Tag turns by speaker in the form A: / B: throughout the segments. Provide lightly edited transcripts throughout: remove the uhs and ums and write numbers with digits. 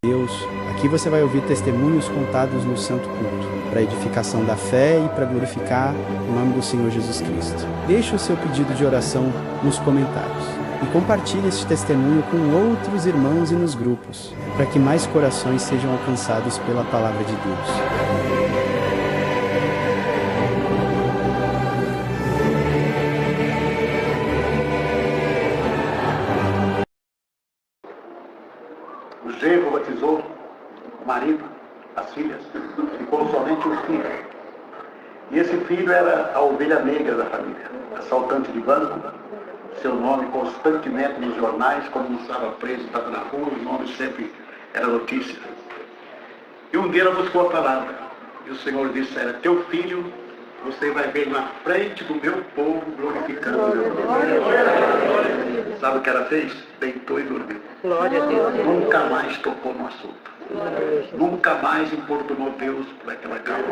A: Deus, aqui você vai ouvir testemunhos contados no Santo Culto, para edificação da fé e para glorificar o nome do Senhor Jesus Cristo. Deixe o seu pedido de oração nos comentários e compartilhe este testemunho com outros irmãos e nos grupos, para que mais corações sejam alcançados pela palavra de Deus.
B: O genro batizou o marido, as filhas, ficou somente um filho. E esse filho era a ovelha negra da família, assaltante de banco, seu nome constantemente nos jornais, quando não estava preso, estava na rua, o nome sempre era notícia. E um dia ela buscou a palavra, e o Senhor disse a ela: teu filho, você vai ver na frente do meu povo glorificando o meu nome. Sabe o que ela fez? Deitou e dormiu.
C: Glória a Deus.
B: Nunca mais tocou no assunto. Nunca mais importunou Deus por aquela causa.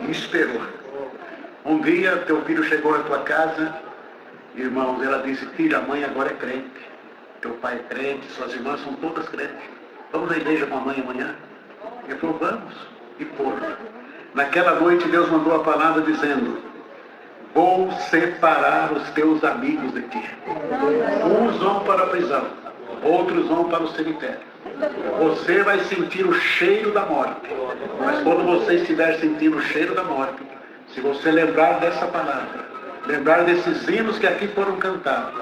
B: E esperou. Um dia teu filho chegou à tua casa, irmãos, ela disse: filha, a mãe agora é crente. Teu pai é crente, suas irmãs são todas crentes. Vamos à igreja com a mãe amanhã? Ele falou: vamos. E foram. Naquela noite Deus mandou a palavra dizendo: vou separar os teus amigos de ti. Uns vão para a prisão, outros vão para o cemitério. Você vai sentir o cheiro da morte. Mas quando você estiver sentindo o cheiro da morte, se você lembrar dessa palavra, lembrar desses hinos que aqui foram cantados,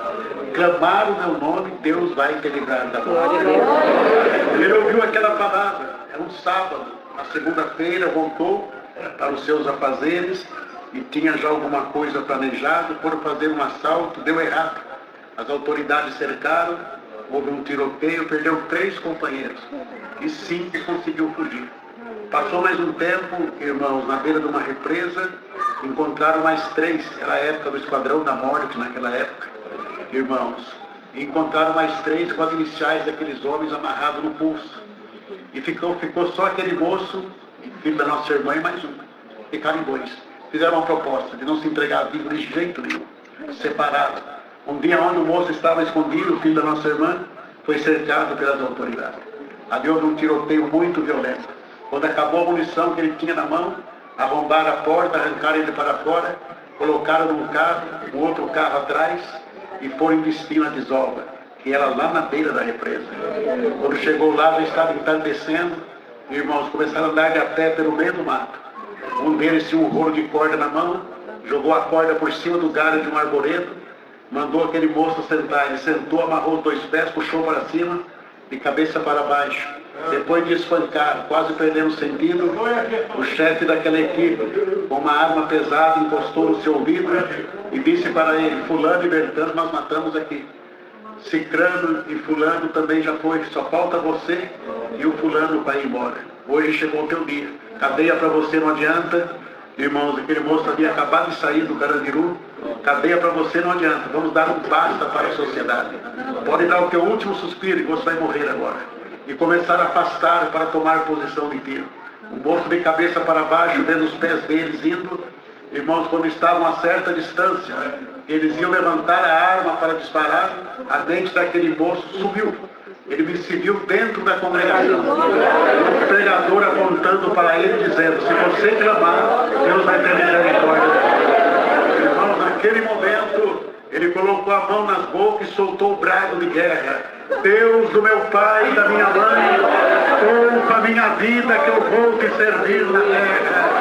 B: clamar o meu nome, Deus vai te livrar da morte. Ele ouviu aquela palavra, era um sábado. Na segunda-feira voltou para os seus afazeres e tinha já alguma coisa planejada. Foram fazer um assalto, deu errado. As autoridades cercaram, houve um tiroteio, perdeu 3 companheiros e 5 conseguiu fugir. Passou mais um tempo, irmãos, na beira de uma represa, encontraram mais 3, era a época do Esquadrão da Morte, naquela época, irmãos. E encontraram mais 3 com as iniciais daqueles homens amarrados no pulso. E ficou só aquele moço, filho da nossa irmã, e mais um. Ficaram em 2. Fizeram uma proposta de não se entregar vivo de jeito nenhum, separado. Um dia onde o moço estava escondido, o filho da nossa irmã, foi cercado pelas autoridades. Ali houve um tiroteio muito violento. Quando acabou a munição que ele tinha na mão, arrombaram a porta, arrancaram ele para fora, colocaram num carro, um outro carro atrás, e foram investir na desova, que era lá na beira da represa. Quando chegou lá, já estava entardecendo, irmãos, começaram a andar de a pé pelo meio do mato. Um deles tinha um rolo de corda na mão, jogou a corda por cima do galho de um arvoredo, mandou aquele moço sentar. Ele sentou, amarrou os 2 pés, puxou para cima, de cabeça para baixo. Depois de espancar, quase perdendo o sentido, o chefe daquela equipe, com uma arma pesada, encostou no seu ouvido e disse para ele: fulano e Bertano nós matamos aqui. Cicrano e fulano também já foi, só falta você e o fulano para ir embora. Hoje chegou o teu dia. Cadeia para você não adianta. Irmãos, aquele moço havia acabado de sair do Carandiru. Cadeia para você não adianta. Vamos dar um basta para a sociedade. Pode dar o teu último suspiro e você vai morrer agora. E começar a afastar para tomar posição de tiro. O moço de cabeça para baixo, vendo os pés deles indo. Irmãos, quando estavam a certa distância, eles iam levantar a arma para disparar, a dente daquele moço subiu. Ele se viu dentro da congregação. O pregador apontando para ele, dizendo: se você clamar, Deus vai ter misericórdia. Irmãos, naquele momento, ele colocou a mão nas bocas e soltou o brado de guerra: Deus do meu pai e da minha mãe, poupa a minha vida que eu vou te servir na terra.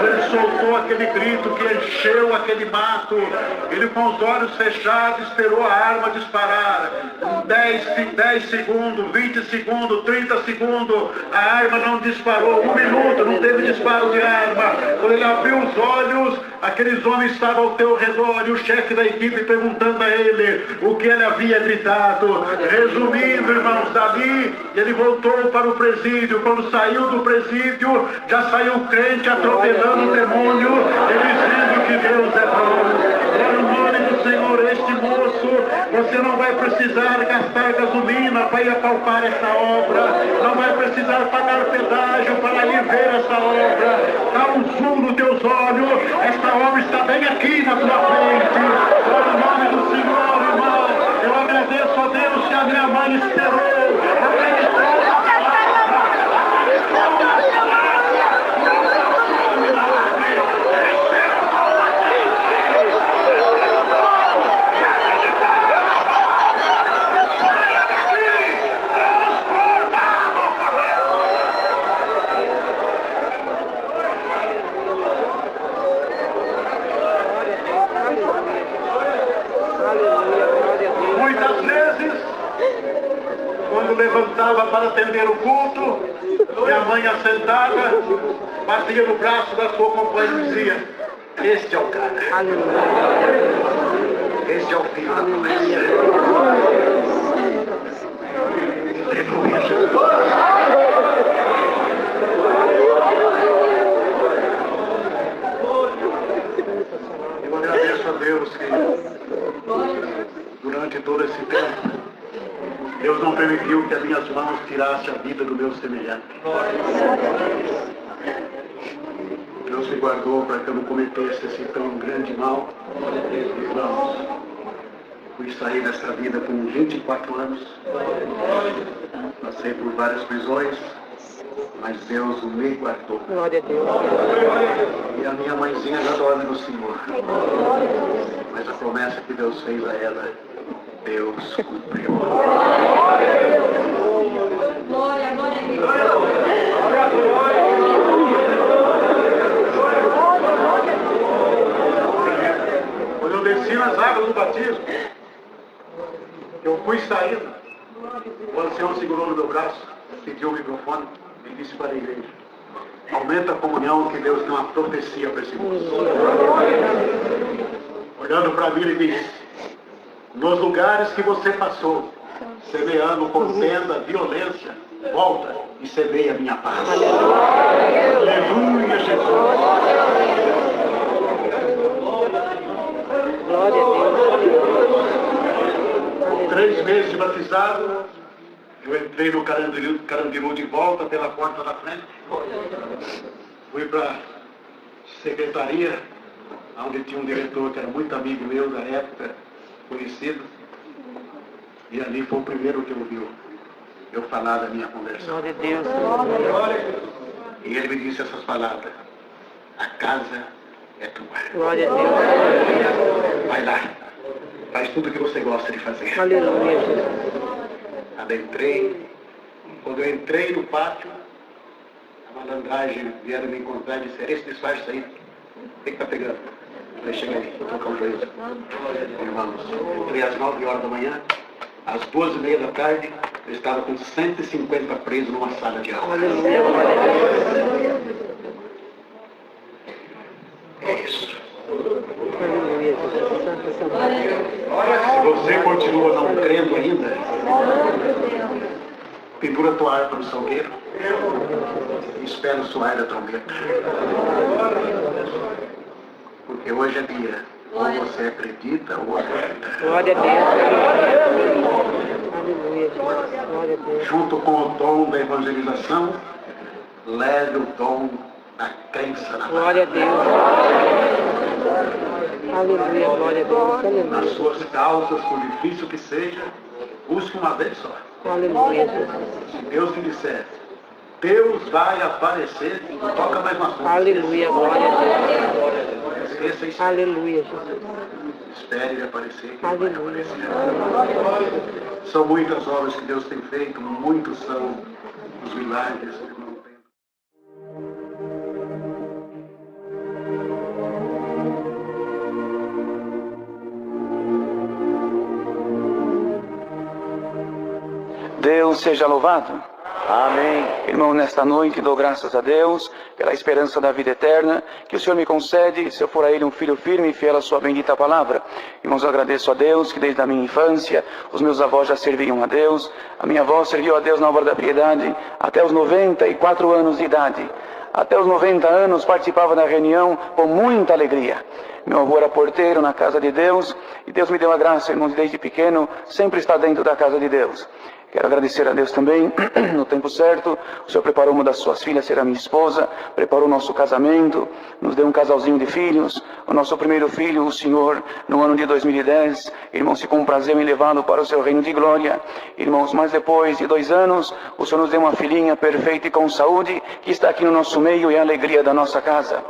B: Ele soltou aquele grito que encheu aquele mato. Ele, com os olhos fechados, esperou a arma disparar. 10 segundos, 20 segundos, 30 segundos, a arma não disparou. 1 minuto, não teve disparo de arma. Quando ele abriu os olhos, aqueles homens estavam ao teu redor e o chefe da equipe perguntando a ele o que ele havia gritado. Resumindo, irmãos, dali ele voltou para o presídio. Quando saiu do presídio, já saiu o crente atropelando o demônio e dizendo que Deus é bom. No nome do Senhor, este moço, você não vai precisar gastar gasolina para ir apalpar essa obra, não vai precisar pagar pedágio para ir ver essa obra. Dá um zoom nos teus olhos, esta obra está bem aqui na tua frente. No nome do Senhor, irmão, eu agradeço a Deus que a minha mãe esperou. para atender o culto, e a mãe assentada, batia no braço da sua companheira e dizia: este é o cara. Este é o filho da promessa. Aleluia. Eu agradeço a Deus que durante todo esse tempo Deus não permitiu que as minhas mãos tirassem a vida do meu semelhante. Deus me guardou para que eu não cometesse esse tão grande mal. Irmãos, fui sair dessa vida com 24 anos. Passei por várias prisões, mas Deus me guardou.
C: Glória a Deus.
B: E a minha mãezinha já dorme no Senhor. Mas a promessa que Deus fez a ela, Deus cumpriu.
C: Glória,
B: Quando eu desci nas águas do batismo, eu fui saindo, o ancião segurou no meu braço, pediu o microfone e disse para a igreja: aumenta a comunhão, que Deus tem uma profecia para esse moço. Olhando para mim, ele disse: nos lugares que você passou, semeando contenda, violência, volta e semeia a minha paz. Aleluia, Jesus.
C: glória a Deus.
B: 3 meses de batizado, eu entrei no Carandiru de volta pela porta da frente. Fui para a secretaria, onde tinha um diretor que era muito amigo meu da época, conhecido. E ali foi o primeiro que ouviu eu falar da minha conversão.
C: Glória a Deus.
B: E ele me disse essas palavras: a casa é tua.
C: Glória a Deus.
B: Vai lá, faz tudo o que você gosta de fazer.
C: Aleluia, Jesus.
B: Adentrei. Quando eu entrei no pátio, a malandragem vieram me encontrar e disseram: esse disfarce aí, o que está pegando? Eu falei: chega aí, vou tocar um juízo. Irmãos, entrei às 9 horas da manhã, às 2h30 da tarde, eu estava com 150 presos numa sala de aula.
C: Aleluia, glória a Deus.
B: É isso.
C: Aleluia, Jesus. Santo, santo.
B: Se você continua não crendo ainda, pendura a tua harpa no salgueiro e espera o soar da trombeta. Porque hoje é dia, ou você acredita ou acredita.
C: Glória a Deus. Aleluia, Jesus. Glória a Deus.
B: Junto com o dom da evangelização, leve o dom da crença na
C: Glória a
B: palavra.
C: Deus. Aleluia, glória a Deus.
B: Nas
C: Aleluia.
B: suas causas, por difícil que seja, busque uma vez só.
C: Aleluia, Jesus.
B: Se Deus te disser, Deus vai aparecer, não toca mais no assunto.
C: Aleluia, glória a Deus.
B: Esqueça isso.
C: Aleluia, Jesus.
B: Espere ele aparecer, que ele vai
C: Aleluia.
B: aparecer. São muitas obras que Deus tem feito, muitos são os milagres que não tem.
D: Deus seja louvado.
B: Amém.
D: Irmão, nesta noite dou graças a Deus pela esperança da vida eterna que o Senhor me concede, se eu for a Ele um filho firme e fiel à sua bendita palavra. Irmãos, eu agradeço a Deus que desde a minha infância os meus avós já serviam a Deus. A minha avó serviu a Deus na obra da piedade até os 94 anos de idade. Até os 90 anos participava da reunião com muita alegria. Meu avô era porteiro na casa de Deus e Deus me deu a graça, irmãos, desde pequeno sempre estar dentro da casa de Deus. Quero agradecer a Deus também, no tempo certo, o Senhor preparou uma das suas filhas, será minha esposa, preparou o nosso casamento, nos deu um casalzinho de filhos, o nosso primeiro filho, o Senhor, no ano de 2010, irmãos, se comprazeu em levá-lo para o seu reino de glória. Irmãos, mas depois de 2 anos, o Senhor nos deu uma filhinha perfeita e com saúde, que está aqui no nosso meio e é a alegria da nossa casa.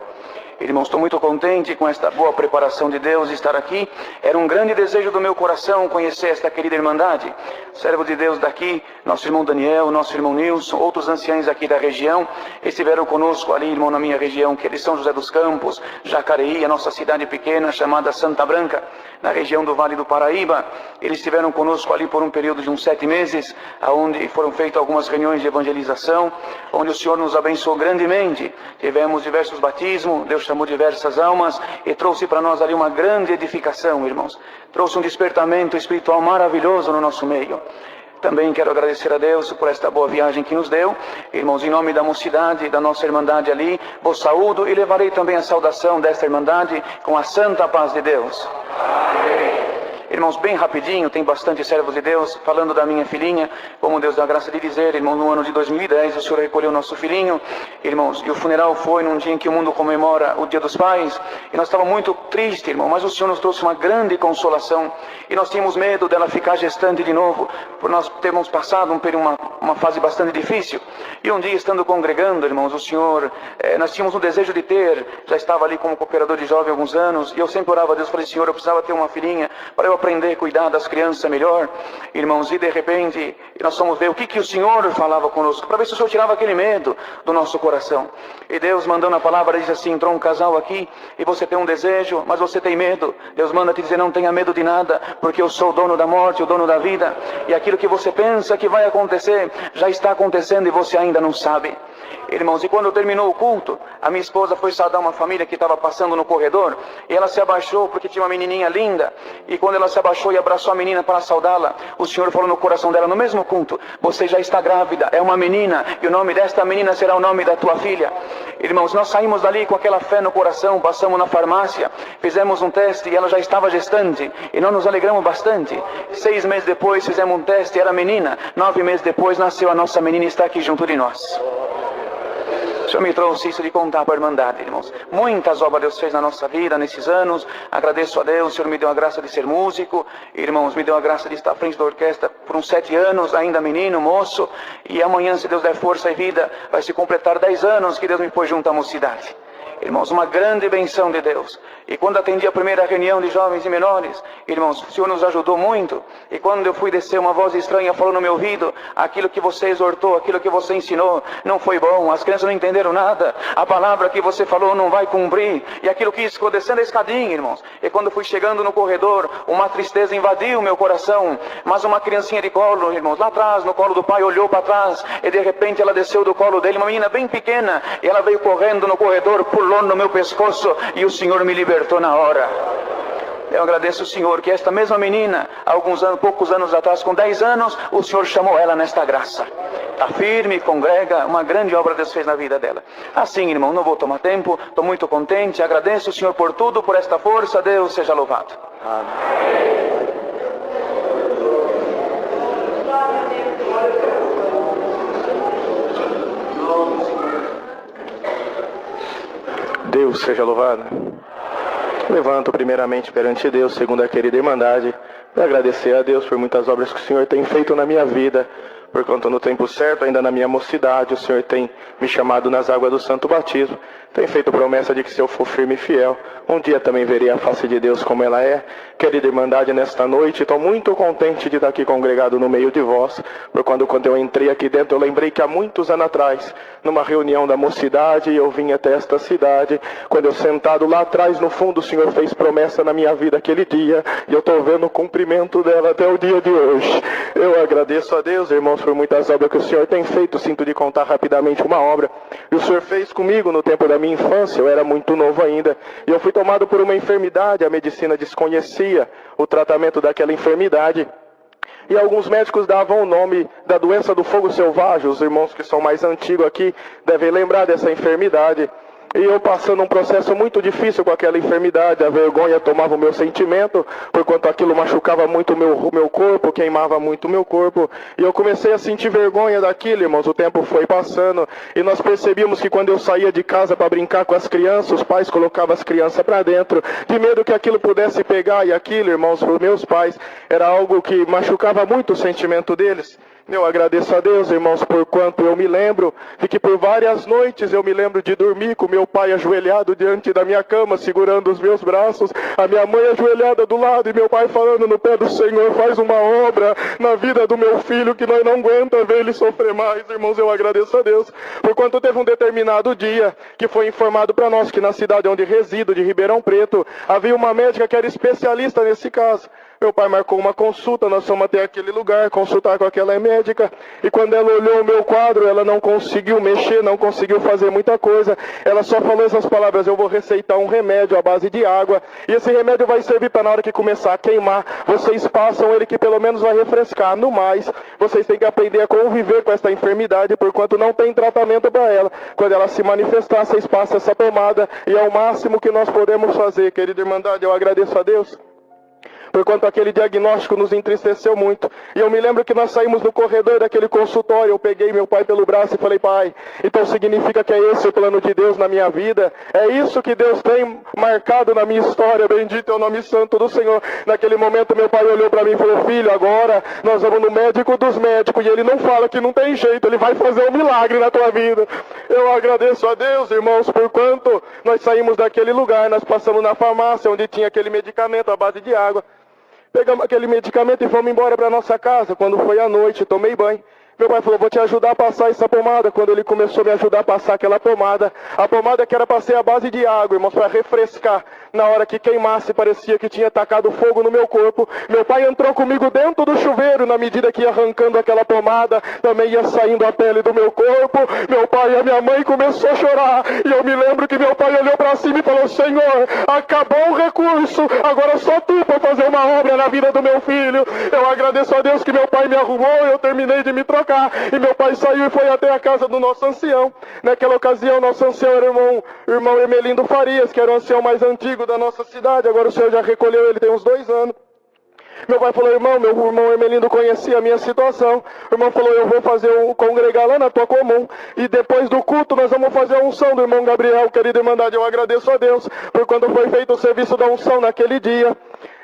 D: Irmãos, estou muito contente com esta boa preparação de Deus de estar aqui. Era um grande desejo do meu coração conhecer esta querida Irmandade. Servo de Deus daqui, nosso irmão Daniel, nosso irmão Nilson, outros anciãos aqui da região, estiveram conosco ali, irmão, na minha região, que é de São José dos Campos, Jacareí, a nossa cidade pequena chamada Santa Branca, na região do Vale do Paraíba. Eles estiveram conosco ali por um período de uns 7 meses, onde foram feitas algumas reuniões de evangelização, onde o Senhor nos abençoou grandemente. Tivemos diversos batismos, Deus chamou diversas almas e trouxe para nós ali uma grande edificação, irmãos. Trouxe um despertamento espiritual maravilhoso no nosso meio. Também quero agradecer a Deus por esta boa viagem que nos deu. Irmãos, em nome da mocidade, da nossa Irmandade ali, vos saúdo e levarei também a saudação desta Irmandade com a santa paz de Deus. Amém. Irmãos, bem rapidinho, tem bastante servos de Deus, falando da minha filhinha, como Deus dá a graça de dizer, irmão, no ano de 2010 o Senhor recolheu nosso filhinho, irmãos, e o funeral foi num dia em que o mundo comemora o Dia dos Pais, e nós estávamos muito tristes, irmão, mas o Senhor nos trouxe uma grande consolação, e nós tínhamos medo dela ficar gestante de novo, por nós termos passado uma fase bastante difícil, e um dia estando congregando, irmãos, o Senhor, nós tínhamos um desejo de ter, já estava ali como cooperador de jovem há alguns anos, e eu sempre orava a Deus, falei, Senhor, eu precisava ter uma filhinha, para eu aprender a cuidar das crianças melhor, irmãos, e de repente nós fomos ver o que o Senhor falava conosco, para ver se o Senhor tirava aquele medo do nosso coração. E Deus mandando a palavra diz assim, entrou um casal aqui e você tem um desejo, mas você tem medo. Deus manda te dizer, não tenha medo de nada, porque eu sou o dono da morte, o dono da vida, e aquilo que você pensa que vai acontecer, já está acontecendo e você ainda não sabe. Irmãos, e quando terminou o culto, a minha esposa foi saudar uma família que estava passando no corredor, e ela se abaixou porque tinha uma menininha linda, e quando ela se abaixou e abraçou a menina para saudá-la, o Senhor falou no coração dela, no mesmo culto, você já está grávida, é uma menina, e o nome desta menina será o nome da tua filha. Irmãos, nós saímos dali com aquela fé no coração, passamos na farmácia, fizemos um teste e ela já estava gestante, e nós nos alegramos bastante. 6 meses depois fizemos um teste, era menina, 9 meses depois nasceu a nossa menina e está aqui junto de nós. O Senhor me trouxe isso de contar para a Irmandade, irmãos. Muitas obras Deus fez na nossa vida nesses anos. Agradeço a Deus, o Senhor me deu a graça de ser músico. Irmãos, me deu a graça de estar à frente da orquestra por uns 7 anos, ainda menino, moço. E amanhã, se Deus der força e vida, vai se completar 10 anos que Deus me pôs junto à mocidade. Irmãos, uma grande benção de Deus. E quando atendi a primeira reunião de jovens e menores, irmãos, o Senhor nos ajudou muito. E quando eu fui descer, uma voz estranha falou no meu ouvido, aquilo que você exortou, aquilo que você ensinou, não foi bom, as crianças não entenderam nada, a palavra que você falou não vai cumprir. E aquilo que ficou descendo a escadinha, irmãos. E quando fui chegando no corredor, uma tristeza invadiu o meu coração. Mas uma criancinha de colo, irmãos, lá atrás, no colo do pai, olhou para trás, e de repente ela desceu do colo dele, uma menina bem pequena, e ela veio correndo no corredor, pulou no meu pescoço, e o Senhor me libertou na hora. Eu agradeço o Senhor, que esta mesma menina, poucos anos atrás, com 10 anos, o Senhor chamou ela nesta graça. Está firme, congrega, uma grande obra Deus fez na vida dela. Assim, irmão, não vou tomar tempo, estou muito contente, agradeço o Senhor por tudo, por esta força, Deus seja louvado. Amém.
E: Deus seja louvado. Levanto primeiramente perante Deus, segundo a querida Irmandade, para agradecer a Deus por muitas obras que o Senhor tem feito na minha vida, porquanto no tempo certo, ainda na minha mocidade, o Senhor tem me chamado nas águas do santo batismo, tem feito promessa de que se eu for firme e fiel, um dia também verei a face de Deus como ela é. Querida Irmandade, nesta noite, estou muito contente de estar aqui congregado no meio de vós, porque quando eu entrei aqui dentro, eu lembrei que há muitos anos atrás, numa reunião da mocidade, eu vim até esta cidade, quando eu sentado lá atrás, no fundo, o Senhor fez promessa na minha vida aquele dia, e eu estou vendo o cumprimento dela até o dia de hoje. Eu agradeço a Deus, irmãos, por muitas obras que o Senhor tem feito. Sinto de contar rapidamente uma obra, e o Senhor fez comigo no tempo da minha infância. Eu era muito novo ainda, e eu fui tomado por uma enfermidade, a medicina desconhecia o tratamento daquela enfermidade, e alguns médicos davam o nome da doença do fogo selvagem. Os irmãos que são mais antigos aqui devem lembrar dessa enfermidade. E eu passando um processo muito difícil com aquela enfermidade, a vergonha tomava o meu sentimento, porquanto aquilo machucava muito o meu corpo, queimava muito o meu corpo, e eu comecei a sentir vergonha daquilo, irmãos. O tempo foi passando, e nós percebíamos que quando eu saía de casa para brincar com as crianças, os pais colocavam as crianças para dentro, de medo que aquilo pudesse pegar, e aquilo, irmãos, para os meus pais, era algo que machucava muito o sentimento deles. Eu agradeço a Deus, irmãos, por quanto eu me lembro de que por várias noites eu me lembro de dormir com meu pai ajoelhado diante da minha cama, segurando os meus braços, a minha mãe ajoelhada do lado e meu pai falando no pé do Senhor, faz uma obra na vida do meu filho que nós não aguenta ver ele sofrer mais. Irmãos, eu agradeço a Deus, por quanto teve um determinado dia que foi informado para nós que na cidade onde resido, de Ribeirão Preto, havia uma médica que era especialista nesse caso. Meu pai marcou uma consulta, nós fomos até aquele lugar, consultar com aquela médica, e quando ela olhou o meu quadro, ela não conseguiu mexer, não conseguiu fazer muita coisa, ela só falou essas palavras: eu vou receitar um remédio à base de água, e esse remédio vai servir para na hora que começar a queimar, vocês passam ele que pelo menos vai refrescar. No mais, vocês têm que aprender a conviver com essa enfermidade, porquanto não tem tratamento para ela. Quando ela se manifestar, vocês passam essa pomada, e é o máximo que nós podemos fazer. Querida Irmandade, eu agradeço a Deus, porquanto aquele diagnóstico nos entristeceu muito. E eu me lembro que nós saímos do corredor daquele consultório, eu peguei meu pai pelo braço e falei: pai, então significa que é esse o plano de Deus na minha vida? É isso que Deus tem marcado na minha história? Bendito é o nome santo do Senhor. Naquele momento meu pai olhou para mim e falou: filho, agora nós vamos no médico dos médicos, e ele não fala que não tem jeito, ele vai fazer um milagre na tua vida. Eu agradeço a Deus, irmãos, porquanto nós saímos daquele lugar, nós passamos na farmácia onde tinha aquele medicamento à base de água. Pegamos aquele medicamento e fomos embora para nossa casa. Quando foi à noite, tomei banho. Meu pai falou: vou te ajudar a passar essa pomada. Quando ele começou a me ajudar a passar aquela pomada, a pomada que era para ser a base de água, irmãos, para refrescar, na hora que queimasse, parecia que tinha tacado fogo no meu corpo. Meu pai entrou comigo dentro do chuveiro, na medida que ia arrancando aquela pomada, também ia saindo a pele do meu corpo. Meu pai e a minha mãe começou a chorar, e eu me lembro que meu pai olhou para cima e falou: Senhor, acabou o recurso, agora só tu para fazer uma obra na vida do meu filho. Eu agradeço a Deus que meu pai me arrumou, eu terminei de me trocar, e meu pai saiu e foi até a casa do nosso ancião. Naquela ocasião, nosso ancião era o irmão Emelindo Farias, que era o ancião mais antigo da nossa cidade. Agora o senhor já recolheu ele, tem uns 2 anos. Meu pai falou: irmão, meu irmão Emelindo conhecia a minha situação. O irmão falou: eu vou fazer congregar lá na tua comum, e depois do culto nós vamos fazer a unção do irmão Gabriel. Querida Irmandade, eu agradeço a Deus por quando foi feito o serviço da unção naquele dia.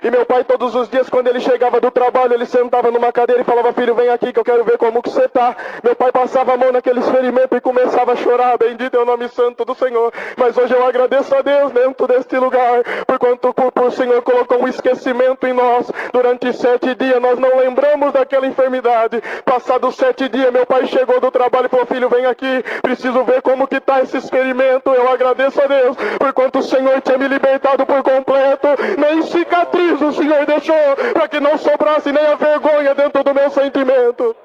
E: E meu pai, todos os dias, quando ele chegava do trabalho, ele sentava numa cadeira e falava: filho, vem aqui que eu quero ver como que você está. Meu pai passava a mão naqueles ferimentos e começava a chorar. Bendito é o nome santo do Senhor. Mas hoje eu agradeço a Deus dentro deste lugar, por quanto o Senhor colocou um esquecimento em nós. Durante 7 dias nós não lembramos daquela enfermidade. Passados 7 dias, meu pai chegou do trabalho e falou: filho, vem aqui, preciso ver como que está esse experimento. Eu agradeço a Deus, por quanto o Senhor tinha me libertado por completo. Nem cicatriz o Senhor deixou, para que não sobrasse nem a vergonha dentro do meu sentimento.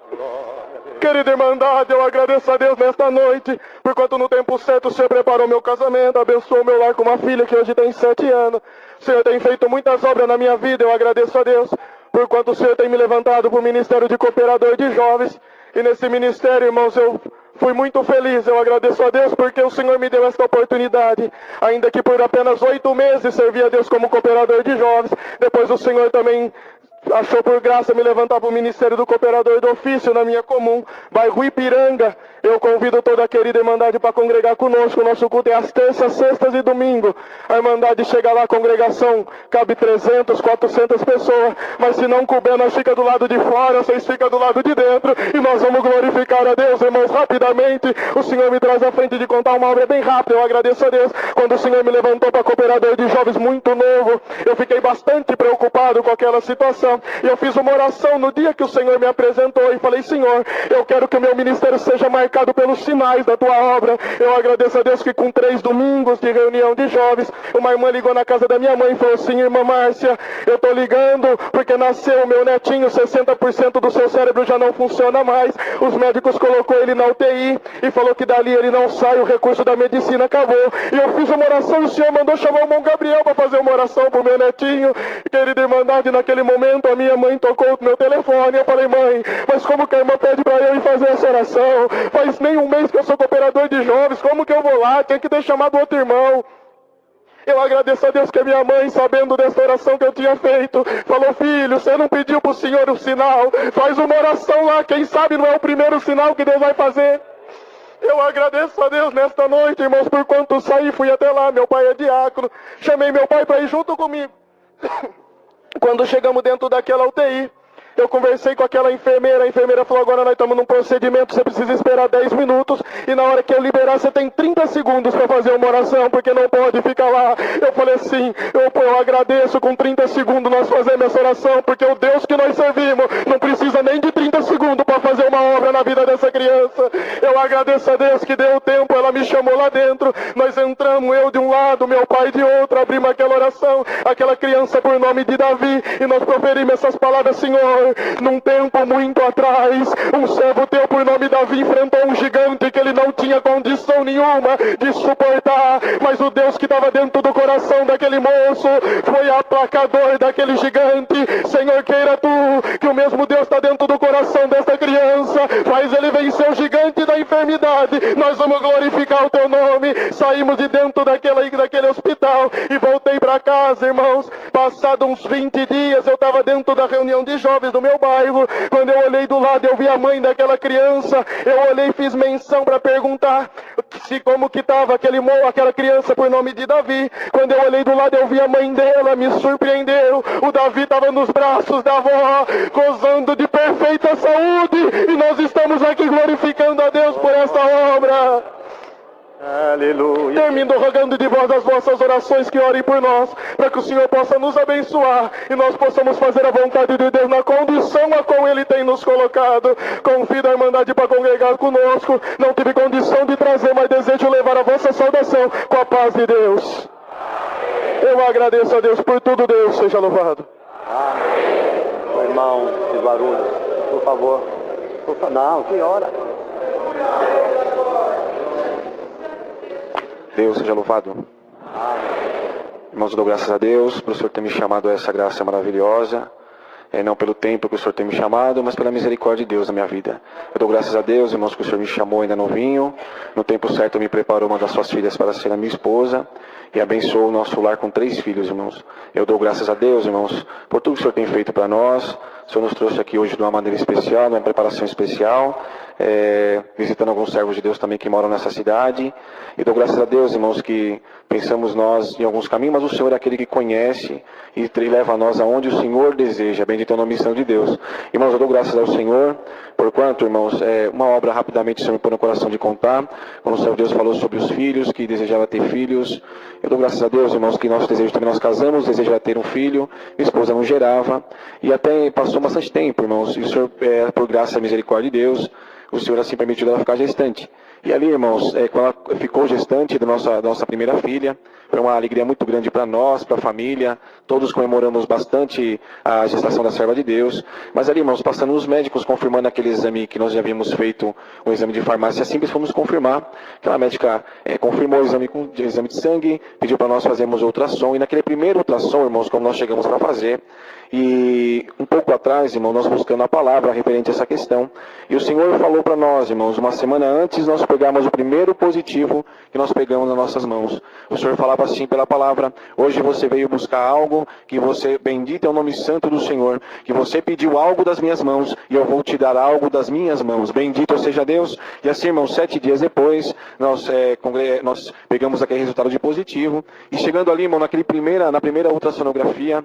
E: Querida Irmandade, eu agradeço a Deus nesta noite, por quanto no tempo certo o Senhor preparou meu casamento, abençoou meu lar com uma filha que hoje tem 7 anos. O Senhor tem feito muitas obras na minha vida, eu agradeço a Deus, por quanto o Senhor tem me levantado para o Ministério de Cooperador de Jovens. E nesse ministério, irmãos, eu fui muito feliz. Eu agradeço a Deus porque o Senhor me deu esta oportunidade. Ainda que por apenas 8 meses servi a Deus como cooperador de jovens. Depois o Senhor também achou por graça me levantar para o Ministério do Cooperador do Ofício na minha comum, bairro Ipiranga. Eu convido toda a querida Irmandade para congregar conosco. O nosso culto é às terças, sextas e domingo. A Irmandade chega lá, a congregação cabe 300, 400 pessoas. Mas se não couber, nós fica do lado de fora, vocês ficam do lado de dentro. E nós vamos glorificar a Deus, irmãos, rapidamente. O Senhor me traz à frente de contar uma obra bem rápida. Eu agradeço a Deus. Quando o Senhor me levantou para cooperador de jovens muito novo, eu fiquei bastante preocupado com aquela situação. E eu fiz uma oração no dia que o Senhor me apresentou e falei: Senhor, eu quero que o meu ministério seja marcado pelos sinais da tua obra. Eu agradeço a Deus que com 3 domingos de reunião de jovens, uma irmã ligou na casa da minha mãe e falou: sim, irmã Márcia, eu estou ligando porque nasceu o meu netinho, 60% do seu cérebro já não funciona mais. Os médicos colocou ele na UTI e falou que dali ele não sai, o recurso da medicina acabou. E eu fiz uma oração e o Senhor mandou chamar o irmão Gabriel para fazer uma oração para o meu netinho. Querida Irmandade, naquele momento a minha mãe tocou o meu telefone. Eu falei: mãe, mas como que a irmã pede para eu ir fazer essa oração? Faz nem um mês que eu sou cooperador de jovens, como que eu vou lá? Tinha que ter chamado outro irmão. Eu agradeço a Deus que a minha mãe, sabendo dessa oração que eu tinha feito, falou: filho, você não pediu para o Senhor o sinal? Faz uma oração lá, quem sabe não é o primeiro sinal que Deus vai fazer. Eu agradeço a Deus nesta noite, irmãos, por quanto saí, fui até lá, meu pai é diácono, chamei meu pai para ir junto comigo. Quando chegamos dentro daquela UTI, Eu conversei com aquela enfermeira, a enfermeira falou, agora nós estamos num procedimento, você precisa esperar 10 minutos, e na hora que eu liberar, você tem 30 segundos para fazer uma oração, porque não pode ficar lá. Eu falei assim, eu agradeço, com 30 segundos nós fazemos essa oração, porque o Deus que nós servimos não precisa nem de 30 segundos para fazer uma obra na vida dessa criança. Eu agradeço a Deus que deu tempo, ela me chamou lá dentro, nós entramos, eu de um lado, meu pai de outro, abrimos aquela oração, aquela criança por nome de Davi, e nós proferimos essas palavras, Senhor, num tempo muito atrás, um servo teu por nome Davi enfrentou um gigante que ele não tinha condição nenhuma de suportar, mas o Deus que estava dentro do coração daquele moço foi aplacador daquele gigante. Senhor, queira tu que o mesmo Deus está dentro do coração dessa criança, faz ele vencer o gigante da enfermidade. Nós vamos glorificar o teu nome. Saímos de dentro daquele hospital e voltei para casa, irmãos. Passado uns 20 dias, eu estava dentro da reunião de jovens do meu bairro. Quando eu olhei do lado, eu vi a mãe daquela criança. Eu olhei e fiz menção para perguntar como que estava aquela criança por nome de Davi. Quando eu olhei do lado, eu vi a mãe dela, me surpreendeu. O Davi estava nos braços da avó, gozando de perfeita saúde. E nós estamos aqui glorificando a Deus por essa obra. Aleluia. Termino rogando de vós as vossas orações, que orem por nós, para que o Senhor possa nos abençoar e nós possamos fazer a vontade de Deus na condição a qual Ele tem nos colocado. Convido a Irmandade para congregar conosco. Não tive condição de trazer, mas desejo levar a vossa saudação com a paz de Deus. Eu agradeço a Deus por tudo. Deus seja louvado.
F: Amém. Irmão de Guarulhos, por favor. Não, que hora?
D: Deus seja louvado. Irmãos, eu dou graças a Deus por o Senhor ter me chamado a essa graça maravilhosa. Não pelo tempo que o Senhor tem me chamado, mas pela misericórdia de Deus na minha vida. Eu dou graças a Deus, irmãos, que o Senhor me chamou ainda novinho. No tempo certo me preparou uma das suas filhas para ser a minha esposa. E abençoou o nosso lar com 3 filhos, irmãos. Eu dou graças a Deus, irmãos, por tudo que o Senhor tem feito para nós. O Senhor nos trouxe aqui hoje de uma maneira especial, de uma preparação especial. Visitando alguns servos de Deus também que moram nessa cidade. E dou graças a Deus, irmãos, que pensamos nós em alguns caminhos, mas o Senhor é aquele que conhece e leva a nós aonde o Senhor deseja. Bendito é o nome e de Deus. Irmãos, eu dou graças ao Senhor, porquanto, irmãos, uma obra rapidamente o Senhor me pôs no coração de contar. Quando o Senhor Deus falou sobre os filhos, que desejava ter filhos. Eu dou graças a Deus, irmãos, que nosso desejo também, nós casamos, desejava ter um filho, minha esposa não gerava. E até passou bastante tempo, irmãos, e o Senhor, por graça e misericórdia de Deus, o Senhor assim permitiu ela ficar gestante. E ali, irmãos, quando ela ficou gestante da nossa primeira filha, foi uma alegria muito grande para nós, para a família. Todos comemoramos bastante a gestação da serva de Deus. Mas ali, irmãos, passando os médicos, confirmando aquele exame que nós já havíamos feito, um exame de farmácia simples, fomos confirmar. Aquela médica confirmou o exame de sangue, pediu para nós fazermos ultrassom. E naquele primeiro ultrassom, irmãos, como nós chegamos para fazer, e um pouco atrás, irmão, nós buscando a palavra referente a essa questão. E o Senhor falou para nós, irmãos, uma semana antes nós pegamos o primeiro positivo que nós pegamos nas nossas mãos. O Senhor falava assim pela palavra: hoje você veio buscar algo, que você, bendito é o nome santo do Senhor, que você pediu algo das minhas mãos e eu vou te dar algo das minhas mãos. Bendito seja Deus. E assim, irmãos, 7 dias depois, nós pegamos aquele resultado de positivo. E chegando ali, irmão, na primeira ultrassonografia,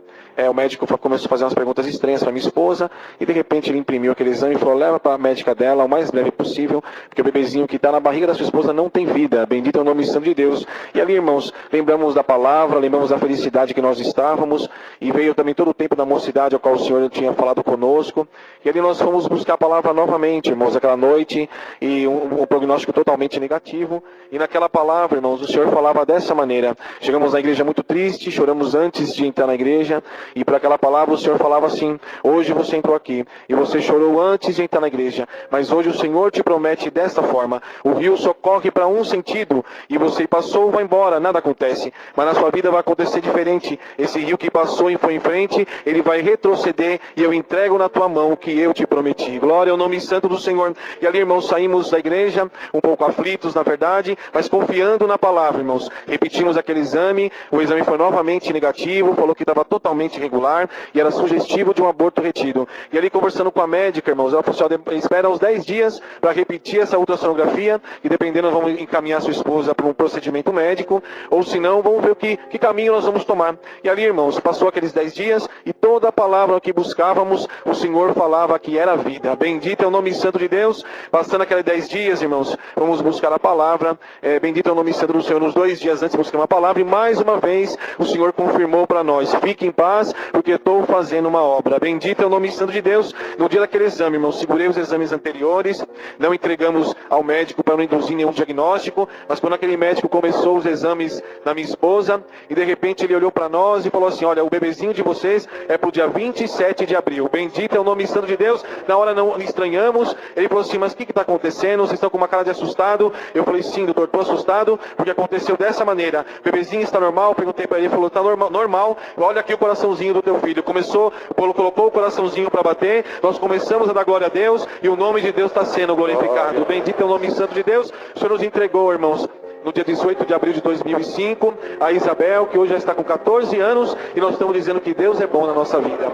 D: o médico começou a fazer umas perguntas estranhas para minha esposa, e de repente ele imprimiu aquele exame e falou: leva para a médica dela o mais breve possível, porque o bebezinho que está na barriga da sua esposa não tem vida. Bendito é o nome santo de Deus. E ali, irmãos, lembramos da palavra, lembramos da felicidade que nós estávamos, e veio também todo o tempo da mocidade ao qual o Senhor tinha falado conosco. E ali nós fomos buscar a palavra novamente, irmãos, aquela noite, e um prognóstico totalmente negativo. E naquela palavra, irmãos, o Senhor falava dessa maneira. Chegamos na igreja muito triste, choramos antes de entrar na igreja, e para aquela palavra o Senhor falava assim: hoje você entrou aqui e você chorou antes de entrar na igreja, mas hoje o Senhor te promete desta forma: o rio só corre para um sentido, e você passou, vai embora, nada acontece, mas na sua vida vai acontecer diferente. Esse rio que passou e foi em frente, ele vai retroceder, e eu entrego na tua mão o que eu te prometi. Glória ao nome santo do Senhor. E ali, irmãos, saímos da igreja um pouco aflitos, na verdade, mas confiando na palavra, irmãos. Repetimos aquele exame, o exame foi novamente negativo, falou que estava totalmente irregular e era sugestivo de um aborto retido. E ali, conversando com a médica, irmãos, ela falou assim: espera uns 10 dias para repetir essa ultrassonografia, e dependendo, vamos encaminhar sua esposa para um procedimento médico, ou se
E: não, vamos ver que caminho nós vamos tomar. E ali, irmãos, passou aqueles 10 dias e toda a palavra que buscávamos, o Senhor falava que era vida. Bendito é o nome santo de Deus. Passando aqueles 10 dias, irmãos, vamos buscar a palavra. Bendito é o nome santo do Senhor. Nos 2 dias antes buscamos a palavra e mais uma vez o Senhor confirmou para nós: fique em paz, porque estou fazendo uma obra. Bendito é o nome santo de Deus. No dia daquele exame, irmãos, segurei os exames anteriores, não entregamos ao médico para não induzir nenhum diagnóstico, mas quando aquele médico começou os exames da minha esposa, e de repente ele olhou para nós e falou assim: olha, o bebezinho de vocês é para o dia 27 de abril. Bendito é o nome santo de Deus. Na hora não estranhamos. Ele falou assim: mas o que está acontecendo? Vocês estão com uma cara de assustado? Eu falei: sim, doutor, estou assustado, porque aconteceu dessa maneira. O bebezinho está normal? Perguntei para ele, ele falou: está normal. Olha aqui o coraçãozinho do teu filho. Colocou o coraçãozinho para bater, nós começamos a dar glória a Deus, e o nome de Deus está sendo glorificado. Bendito é o nome santo de Deus. O Senhor nos entregou, irmãos, no dia 18 de abril de 2005, a Isabel, que hoje já está com 14 anos, e nós estamos dizendo que Deus é bom na nossa vida.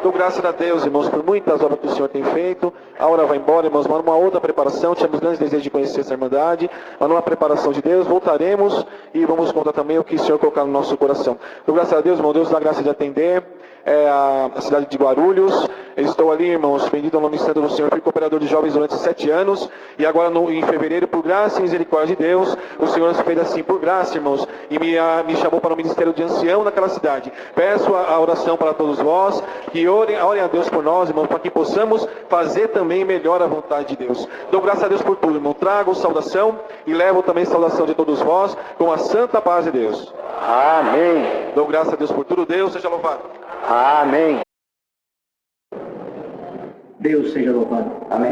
E: Dou graças a Deus, irmãos, por muitas obras que o Senhor tem feito. A hora vai embora, irmãos, mas numa outra preparação. Tínhamos grandes desejos de conhecer essa Irmandade, mas numa preparação de Deus, voltaremos e vamos contar também o que o Senhor colocar no nosso coração. Dou graças a Deus, irmão, Deus dá graça de atender a cidade de Guarulhos. Eu estou ali, irmãos, bendito é o nome santo do Senhor. Fui cooperador de jovens durante 7 anos, e agora em fevereiro, por graça e misericórdia de Deus, o Senhor fez assim, por graça, irmãos, e me chamou para o ministério de ancião naquela cidade. Peço a oração para todos vós, que orem a Deus por nós, irmãos, para que possamos fazer também melhor a vontade de Deus. Dou graças a Deus por tudo, irmão. Trago saudação e levo também saudação de todos vós, com a santa paz de Deus.
F: Amém.
E: Dou graças a Deus por tudo. Deus seja louvado.
F: Amém.
G: Deus seja louvado. Amém.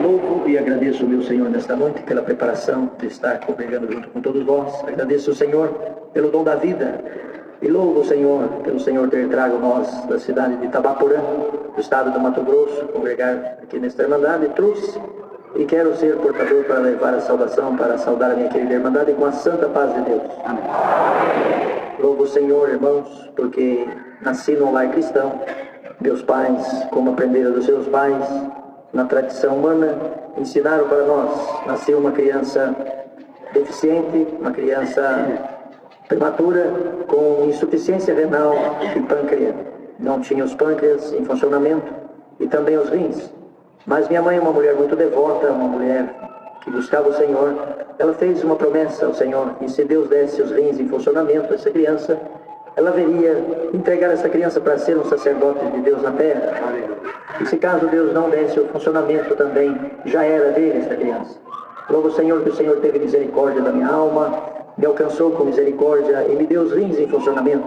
G: Louvo e agradeço o meu Senhor nesta noite pela preparação de estar congregando junto com todos vós. Agradeço o Senhor pelo dom da vida. E louvo o Senhor pelo Senhor ter trago nós da cidade de Itabaporã, do estado do Mato Grosso, congregar aqui nesta Irmandade. Trouxe e quero ser portador para levar a saudação, para saudar a minha querida Irmandade com a santa paz de Deus. Amém. Louvo o Senhor, irmãos, porque nasci num lar cristão. Meus pais, como aprenderam dos seus pais, na tradição humana, ensinaram para nós. Nasceu uma criança deficiente, uma criança prematura, com insuficiência renal e pâncreas. Não tinha os pâncreas em funcionamento e também os rins. Mas minha mãe é uma mulher muito devota, uma mulher que buscava o Senhor. Ela fez uma promessa ao Senhor, que se Deus desse os rins em funcionamento a essa criança, ela veria entregar essa criança para ser um sacerdote de Deus na terra. E se caso Deus não desse o funcionamento também, já era dele essa criança. Louvo o Senhor que o Senhor teve misericórdia da minha alma, me alcançou com misericórdia e me deu os rins em funcionamento.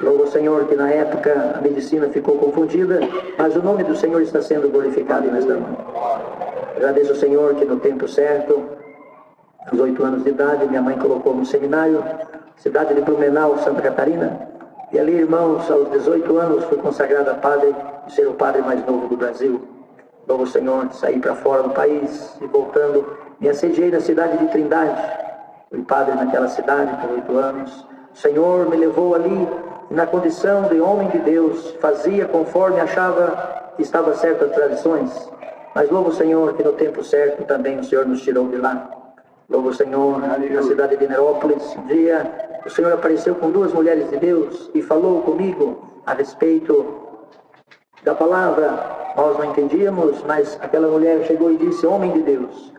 G: Louvo o Senhor que na época a medicina ficou confundida, mas o nome do Senhor está sendo glorificado nesta noite. Agradeço ao Senhor que no tempo certo, aos 8 anos de idade, minha mãe colocou no seminário, cidade de Blumenau, Santa Catarina, e ali, irmãos, aos 18 anos fui consagrado a padre, e ser o padre mais novo do Brasil. Louvo o Senhor, saí para fora do país e voltando, me assediei na cidade de Trindade. Fui padre naquela cidade por 8 anos. O Senhor me levou ali, na condição de homem de Deus, fazia conforme achava que estava certo as tradições. Mas louvo o Senhor que no tempo certo também o Senhor nos tirou de lá. Louvo o Senhor, na cidade de Nerópolis, um dia o Senhor apareceu com 2 mulheres de Deus e falou comigo a respeito da palavra. Nós não entendíamos, mas aquela mulher chegou e disse: homem de Deus,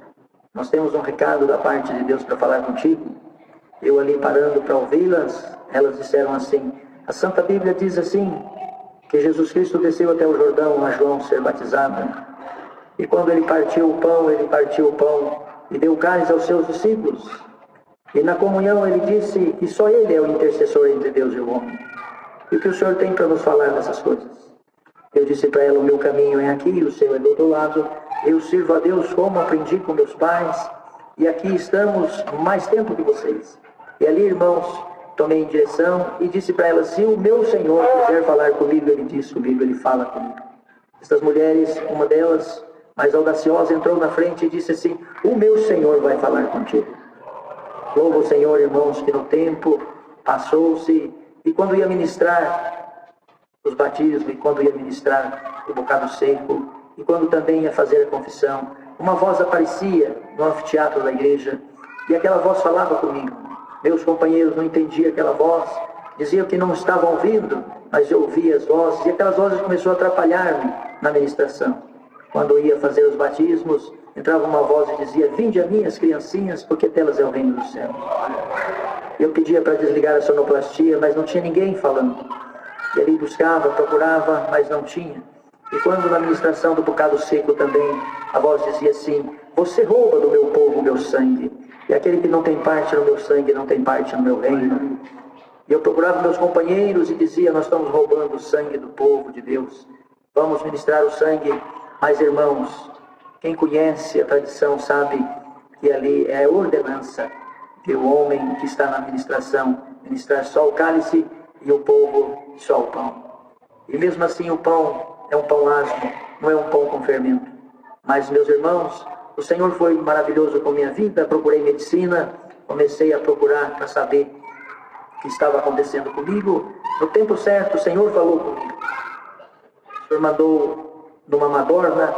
G: nós temos um recado da parte de Deus para falar contigo. Eu ali parando para ouvi-las, elas disseram assim: a Santa Bíblia diz assim, que Jesus Cristo desceu até o Jordão a João ser batizado. E quando ele partiu o pão e deu o cálice aos seus discípulos. E na comunhão ele disse que só ele é o intercessor entre Deus e o homem. E o que o Senhor tem para nos falar nessas coisas? Eu disse para ela: o meu caminho é aqui, o seu é do outro lado. Eu sirvo a Deus como aprendi com meus pais. E aqui estamos mais tempo que vocês. E ali, irmãos, tomei em direção e disse para ela: se o meu Senhor quiser falar comigo, ele diz comigo, ele fala comigo. Estas mulheres, uma delas, mais audaciosa, entrou na frente e disse assim: o meu Senhor vai falar contigo. Louvo o Senhor, irmãos, que no tempo passou-se, e quando ia ministrar os batismos, e quando ia ministrar o bocado seco, e quando também ia fazer a confissão, uma voz aparecia no anfiteatro da igreja, e aquela voz falava comigo. Meus companheiros não entendiam aquela voz, diziam que não estavam ouvindo, mas eu ouvia as vozes, e aquelas vozes começaram a atrapalhar-me na ministração. Quando eu ia fazer os batismos, entrava uma voz e dizia: vinde a mim as criancinhas, porque delas é o reino do céu. Eu pedia para desligar a sonoplastia, mas não tinha ninguém falando. E ali buscava, procurava, mas não tinha. E quando na ministração do bocado seco também, a voz dizia assim: você rouba do meu povo o meu sangue, e aquele que não tem parte no meu sangue não tem parte no meu reino. E eu procurava meus companheiros e dizia: nós estamos roubando o sangue do povo de Deus, vamos ministrar o sangue. Mas irmãos, quem conhece a tradição sabe que ali é ordenança que o homem que está na administração ministrar só o cálice e o povo só o pão. E mesmo assim o pão é um pão asmo, não é um pão com fermento. Mas, meus irmãos, o Senhor foi maravilhoso com a minha vida. Procurei medicina, comecei a procurar para saber o que estava acontecendo comigo. No tempo certo, o Senhor falou comigo. O Senhor mandou numa madorna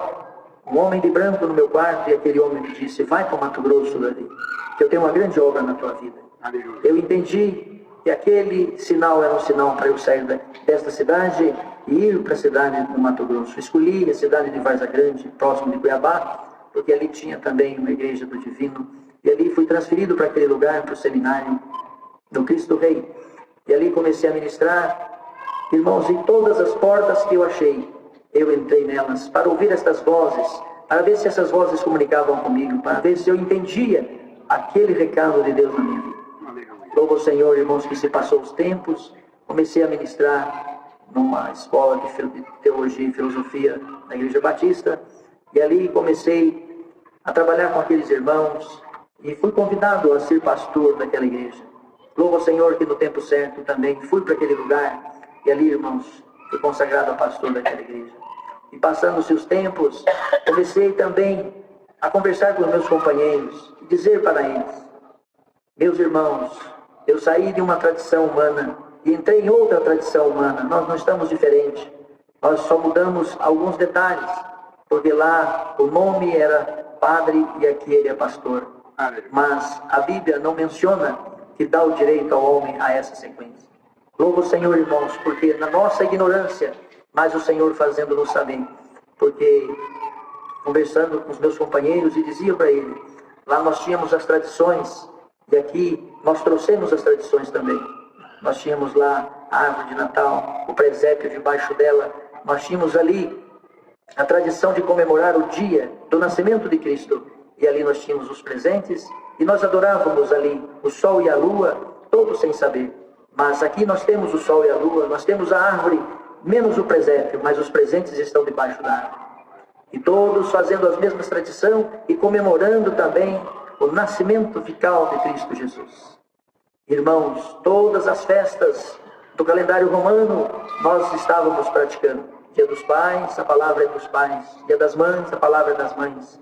G: um homem de branco no meu quarto, e aquele homem me disse: vai para o Mato Grosso, Davi, que eu tenho uma grande obra na tua vida. Aleluia. Eu entendi que aquele sinal era um sinal para eu sair desta cidade e ir para a cidade do Mato Grosso. Escolhi a cidade de Várzea Grande, próximo de Cuiabá, porque ali tinha também uma igreja do Divino, e ali fui transferido para aquele lugar, para o seminário do Cristo Rei, e ali comecei a ministrar. Irmãos, em todas as portas que eu achei, eu entrei nelas para ouvir estas vozes, para ver se essas vozes comunicavam comigo, para ver se eu entendia aquele recado de Deus na minha vida. Louvo o Senhor, irmãos, que se passou os tempos, comecei a ministrar numa escola de teologia e filosofia na Igreja Batista, e ali comecei a trabalhar com aqueles irmãos, e fui convidado a ser pastor daquela igreja. Louvo o Senhor que no tempo certo também fui para aquele lugar, e ali, irmãos, fui consagrado a pastor daquela igreja. E passando-se os tempos, comecei também a conversar com os meus companheiros e dizer para eles: meus irmãos, eu saí de uma tradição humana e entrei em outra tradição humana. Nós não estamos diferentes. Nós só mudamos alguns detalhes, porque lá o nome era padre e aqui ele é pastor. Mas a Bíblia não menciona que dá o direito ao homem a essa sequência. Louvo o Senhor, irmãos, porque na nossa ignorância, mas o Senhor fazendo-nos saber. Porque conversando com os meus companheiros e dizia para ele: lá nós tínhamos as tradições, e aqui nós trouxemos as tradições também. Nós tínhamos lá a árvore de Natal, o presépio debaixo dela. Nós tínhamos ali a tradição de comemorar o dia do nascimento de Cristo. E ali nós tínhamos os presentes, e nós adorávamos ali o sol e a lua, todos sem saber. Mas aqui nós temos o sol e a lua, nós temos a árvore, menos o presépio, mas os presentes estão debaixo da árvore. E todos fazendo as mesmas tradições e comemorando também o nascimento vital de Cristo Jesus. Irmãos, todas as festas do calendário romano nós estávamos praticando. Dia dos Pais, a palavra é dos pais. Dia das Mães, a palavra é das mães.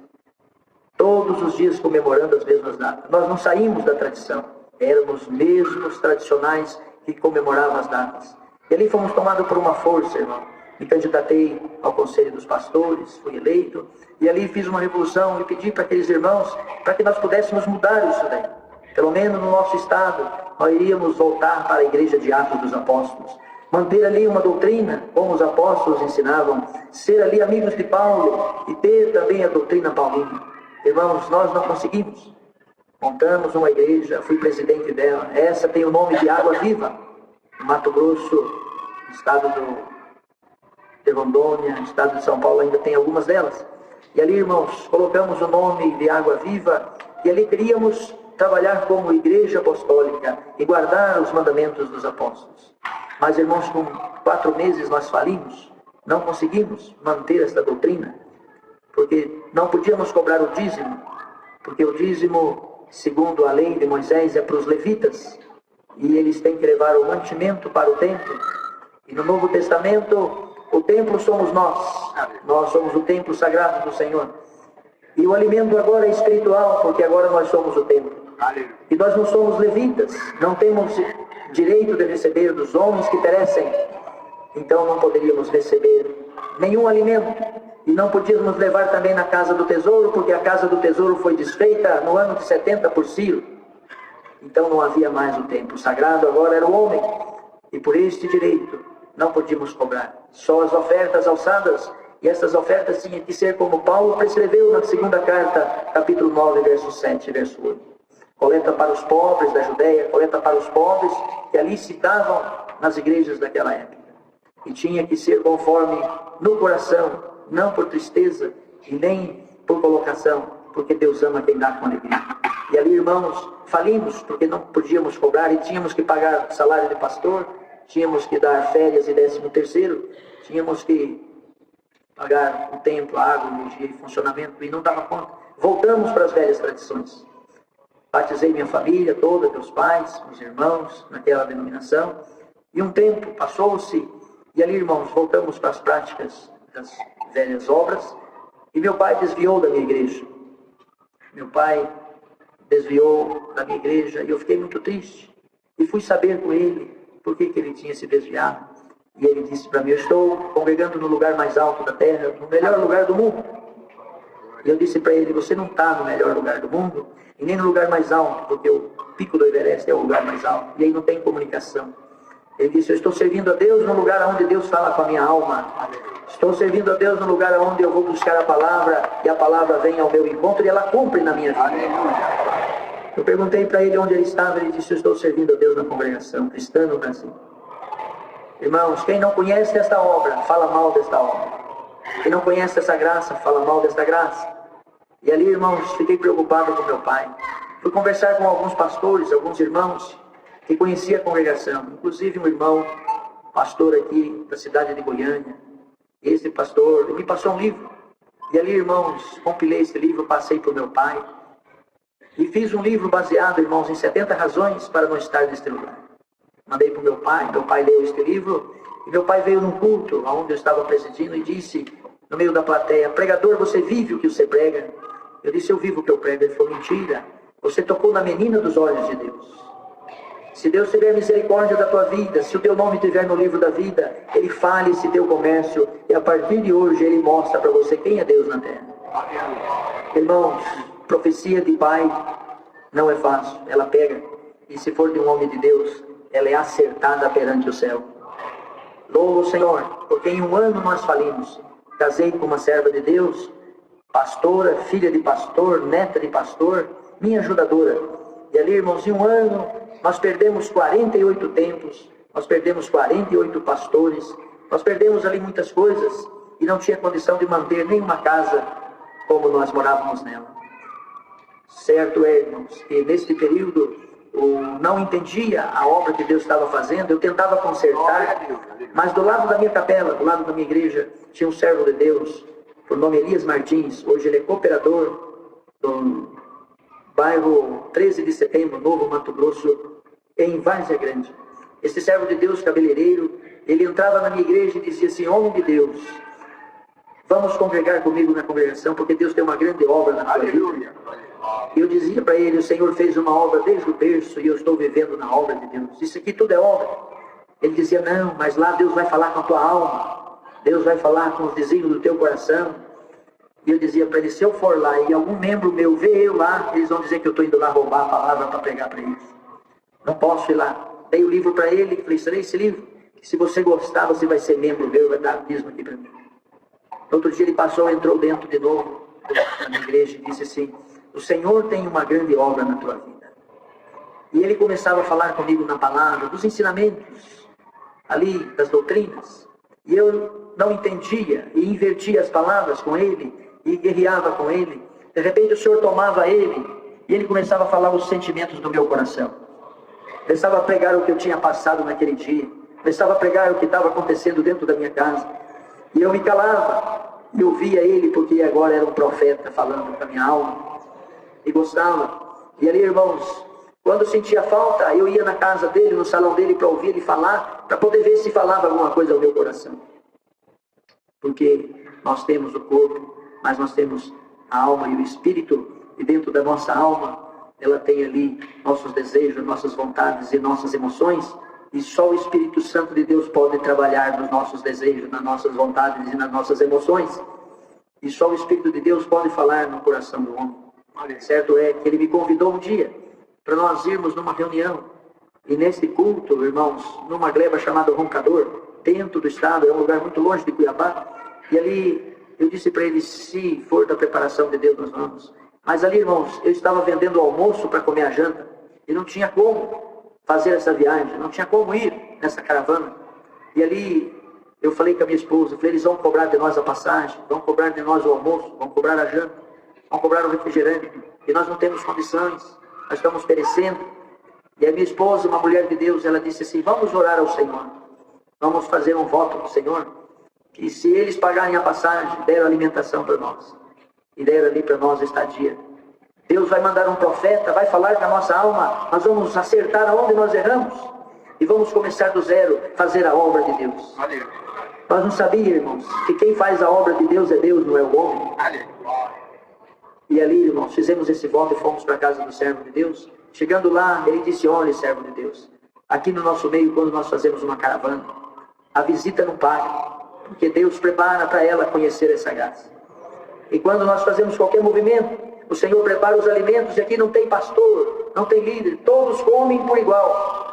G: Todos os dias comemorando as mesmas datas. Nós não saímos da tradição. Éramos mesmos tradicionais que comemoravam as datas. E ali fomos tomados por uma força, irmão. Me candidatei ao Conselho dos Pastores, fui eleito. E ali fiz uma revolução e pedi para aqueles irmãos para que nós pudéssemos mudar isso daí. Pelo menos no nosso estado, nós iríamos voltar para a Igreja de Atos dos Apóstolos. Manter ali uma doutrina, como os apóstolos ensinavam. Ser ali amigos de Paulo e ter também a doutrina paulina. Irmãos, nós não conseguimos. Montamos uma igreja, fui presidente dela. Essa tem o nome de Água Viva. No Mato Grosso, estado de Rondônia, estado de São Paulo, ainda tem algumas delas. E ali, irmãos, colocamos o nome de Água Viva e ali queríamos trabalhar como igreja apostólica e guardar os mandamentos dos apóstolos. Mas, irmãos, com 4 meses nós falimos, não conseguimos manter esta doutrina, porque não podíamos cobrar o dízimo, porque o dízimo, segundo a lei de Moisés, é para os levitas, e eles têm que levar o mantimento para o templo. E no Novo Testamento, o templo somos nós. Nós somos o templo sagrado do Senhor. E o alimento agora é espiritual, porque agora nós somos o templo. E nós não somos levitas, não temos direito de receber dos homens que perecem. Então não poderíamos receber nenhum alimento. E não podíamos levar também na casa do tesouro, porque a casa do tesouro foi desfeita no ano de 70 por Ciro. Então não havia mais o templo sagrado, agora era o homem. E por este direito não podíamos cobrar. Só as ofertas alçadas, e essas ofertas tinham que ser como Paulo prescreveu na segunda carta, capítulo 9, verso 7 e verso 8. Coleta para os pobres da Judéia, coleta para os pobres que ali se davam nas igrejas daquela época. E tinha que ser conforme no coração, não por tristeza e nem por colocação, porque Deus ama quem dá com alegria. E ali, irmãos, falimos porque não podíamos cobrar e tínhamos que pagar salário de pastor, tínhamos que dar férias e 13º, tínhamos que pagar o templo, a água, a energia e funcionamento, e não dava conta. Voltamos para as velhas tradições. Batizei minha família toda, meus pais, meus irmãos, naquela denominação, e um tempo passou-se, e ali, irmãos, voltamos para as práticas das velhas obras, e meu pai desviou da minha igreja. Meu pai desviou da minha igreja, e eu fiquei muito triste. E fui saber com ele por que ele tinha se desviado. E ele disse para mim: eu estou congregando no lugar mais alto da terra, no melhor lugar do mundo. E eu disse para ele: você não está no melhor lugar do mundo, e nem no lugar mais alto, porque o pico do Everest é o lugar mais alto, e aí não tem comunicação. Ele disse: eu estou servindo a Deus no lugar onde Deus fala com a minha alma. Estou servindo a Deus no lugar onde eu vou buscar a palavra, e a palavra vem ao meu encontro, e ela cumpre na minha vida. Eu perguntei para ele onde ele estava, ele disse: eu estou servindo a Deus na congregação cristã no Brasil. Irmãos, quem não conhece esta obra, fala mal desta obra. Quem não conhece essa graça, fala mal desta graça. E ali, irmãos, fiquei preocupado com meu pai. Fui conversar com alguns pastores, alguns irmãos que conheciam a congregação. Inclusive um irmão, pastor aqui da cidade de Goiânia. Esse pastor me passou um livro. E ali, irmãos, compilei esse livro, passei para o meu pai. E fiz um livro baseado, irmãos, em 70 razões para não estar neste lugar. Mandei para o meu pai leu este livro. E meu pai veio num culto, onde eu estava presidindo, e disse, no meio da plateia: pregador, você vive o que você prega? Eu disse: eu vivo o que eu prego. Ele falou: mentira, você tocou na menina dos olhos de Deus. Se Deus tiver misericórdia da tua vida, se o teu nome estiver no livro da vida, Ele fale esse teu comércio, e a partir de hoje Ele mostra para você quem é Deus na terra. Irmãos, profecia de pai não é fácil, ela pega, e se for de um homem de Deus, ela é acertada perante o céu. Louvo o Senhor, porque em um ano nós falimos. Casei com uma serva de Deus, pastora, filha de pastor, neta de pastor, minha ajudadora. E ali, irmãos, em um ano, nós perdemos 48 templos, nós perdemos 48 pastores, nós perdemos ali muitas coisas, e não tinha condição de manter nenhuma casa como nós morávamos nela. Certo é, irmãos, que neste período eu não entendia a obra que Deus estava fazendo, eu tentava consertar, mas do lado da minha capela, do lado da minha igreja, tinha um servo de Deus, por nome Elias Martins. Hoje ele é cooperador do bairro 13 de Setembro, Novo Mato Grosso, em Várzea Grande. Esse servo de Deus, cabeleireiro, ele entrava na minha igreja e dizia assim: homem de Deus, vamos congregar comigo na congregação, porque Deus tem uma grande obra na tua vida. E eu dizia para ele: o Senhor fez uma obra desde o berço e eu estou vivendo na obra de Deus. Isso aqui tudo é obra. Ele dizia: não, mas lá Deus vai falar com a tua alma. Deus vai falar com os desígnios do teu coração. E eu dizia para ele: se eu for lá e algum membro meu ver eu lá, eles vão dizer que eu estou indo lá roubar a palavra para pregar para eles. Não posso ir lá. Dei o livro para ele, falei: serei esse livro, que se você gostar, você vai ser membro meu, vai dar dízimo aqui para mim. No outro dia ele passou, entrou dentro de novo da minha igreja e disse assim: o Senhor tem uma grande obra na tua vida. E ele começava a falar comigo na palavra, dos ensinamentos, ali, das doutrinas. E eu não entendia, e invertia as palavras com ele, e guerreava com ele. De repente o Senhor tomava ele, e ele começava a falar os sentimentos do meu coração. Começava a pregar o que eu tinha passado naquele dia. Começava a pregar o que estava acontecendo dentro da minha casa. E eu me calava, e ouvia ele, porque agora era um profeta falando para a minha alma. E gostava. E ali, irmãos, quando eu sentia falta, eu ia na casa dele, no salão dele, para ouvir ele falar, para poder ver se falava alguma coisa ao meu coração. Porque nós temos o corpo, mas nós temos a alma e o espírito, e dentro da nossa alma, ela tem ali nossos desejos, nossas vontades e nossas emoções, e só o Espírito Santo de Deus pode trabalhar nos nossos desejos, nas nossas vontades e nas nossas emoções. E só o Espírito de Deus pode falar no coração do homem. Certo é que ele me convidou um dia, para nós irmos numa reunião. E nesse culto, irmãos, numa gleba chamada Roncador, dentro do estado, é um lugar muito longe de Cuiabá. E ali eu disse para ele, se for da preparação de Deus, nós vamos. Mas ali, irmãos, eu estava vendendo o almoço para comer a janta. E não tinha como fazer essa viagem, não tinha como ir nessa caravana. E ali eu falei com a minha esposa, falei, eles vão cobrar de nós a passagem, vão cobrar de nós o almoço, vão cobrar a janta, vão cobrar o refrigerante. E nós não temos condições, nós estamos perecendo. E a minha esposa, uma mulher de Deus, ela disse assim, vamos orar ao Senhor. Vamos fazer um voto ao Senhor, que se eles pagarem a passagem, deram alimentação para nós. E deram ali para nós a estadia. Deus vai mandar um profeta, vai falar com a nossa alma, nós vamos acertar aonde nós erramos. E vamos começar do zero, fazer a obra de Deus. Aleluia. Nós não sabíamos, irmãos, que quem faz a obra de Deus é Deus, não é o homem. Aleluia. E ali, irmãos, fizemos esse voto e fomos para a casa do servo de Deus. Chegando lá, ele disse, olha, servo de Deus, aqui no nosso meio, quando nós fazemos uma caravana, a visita não paga, porque Deus prepara para ela conhecer essa graça. E quando nós fazemos qualquer movimento, o Senhor prepara os alimentos, e aqui não tem pastor, não tem líder, todos comem por igual.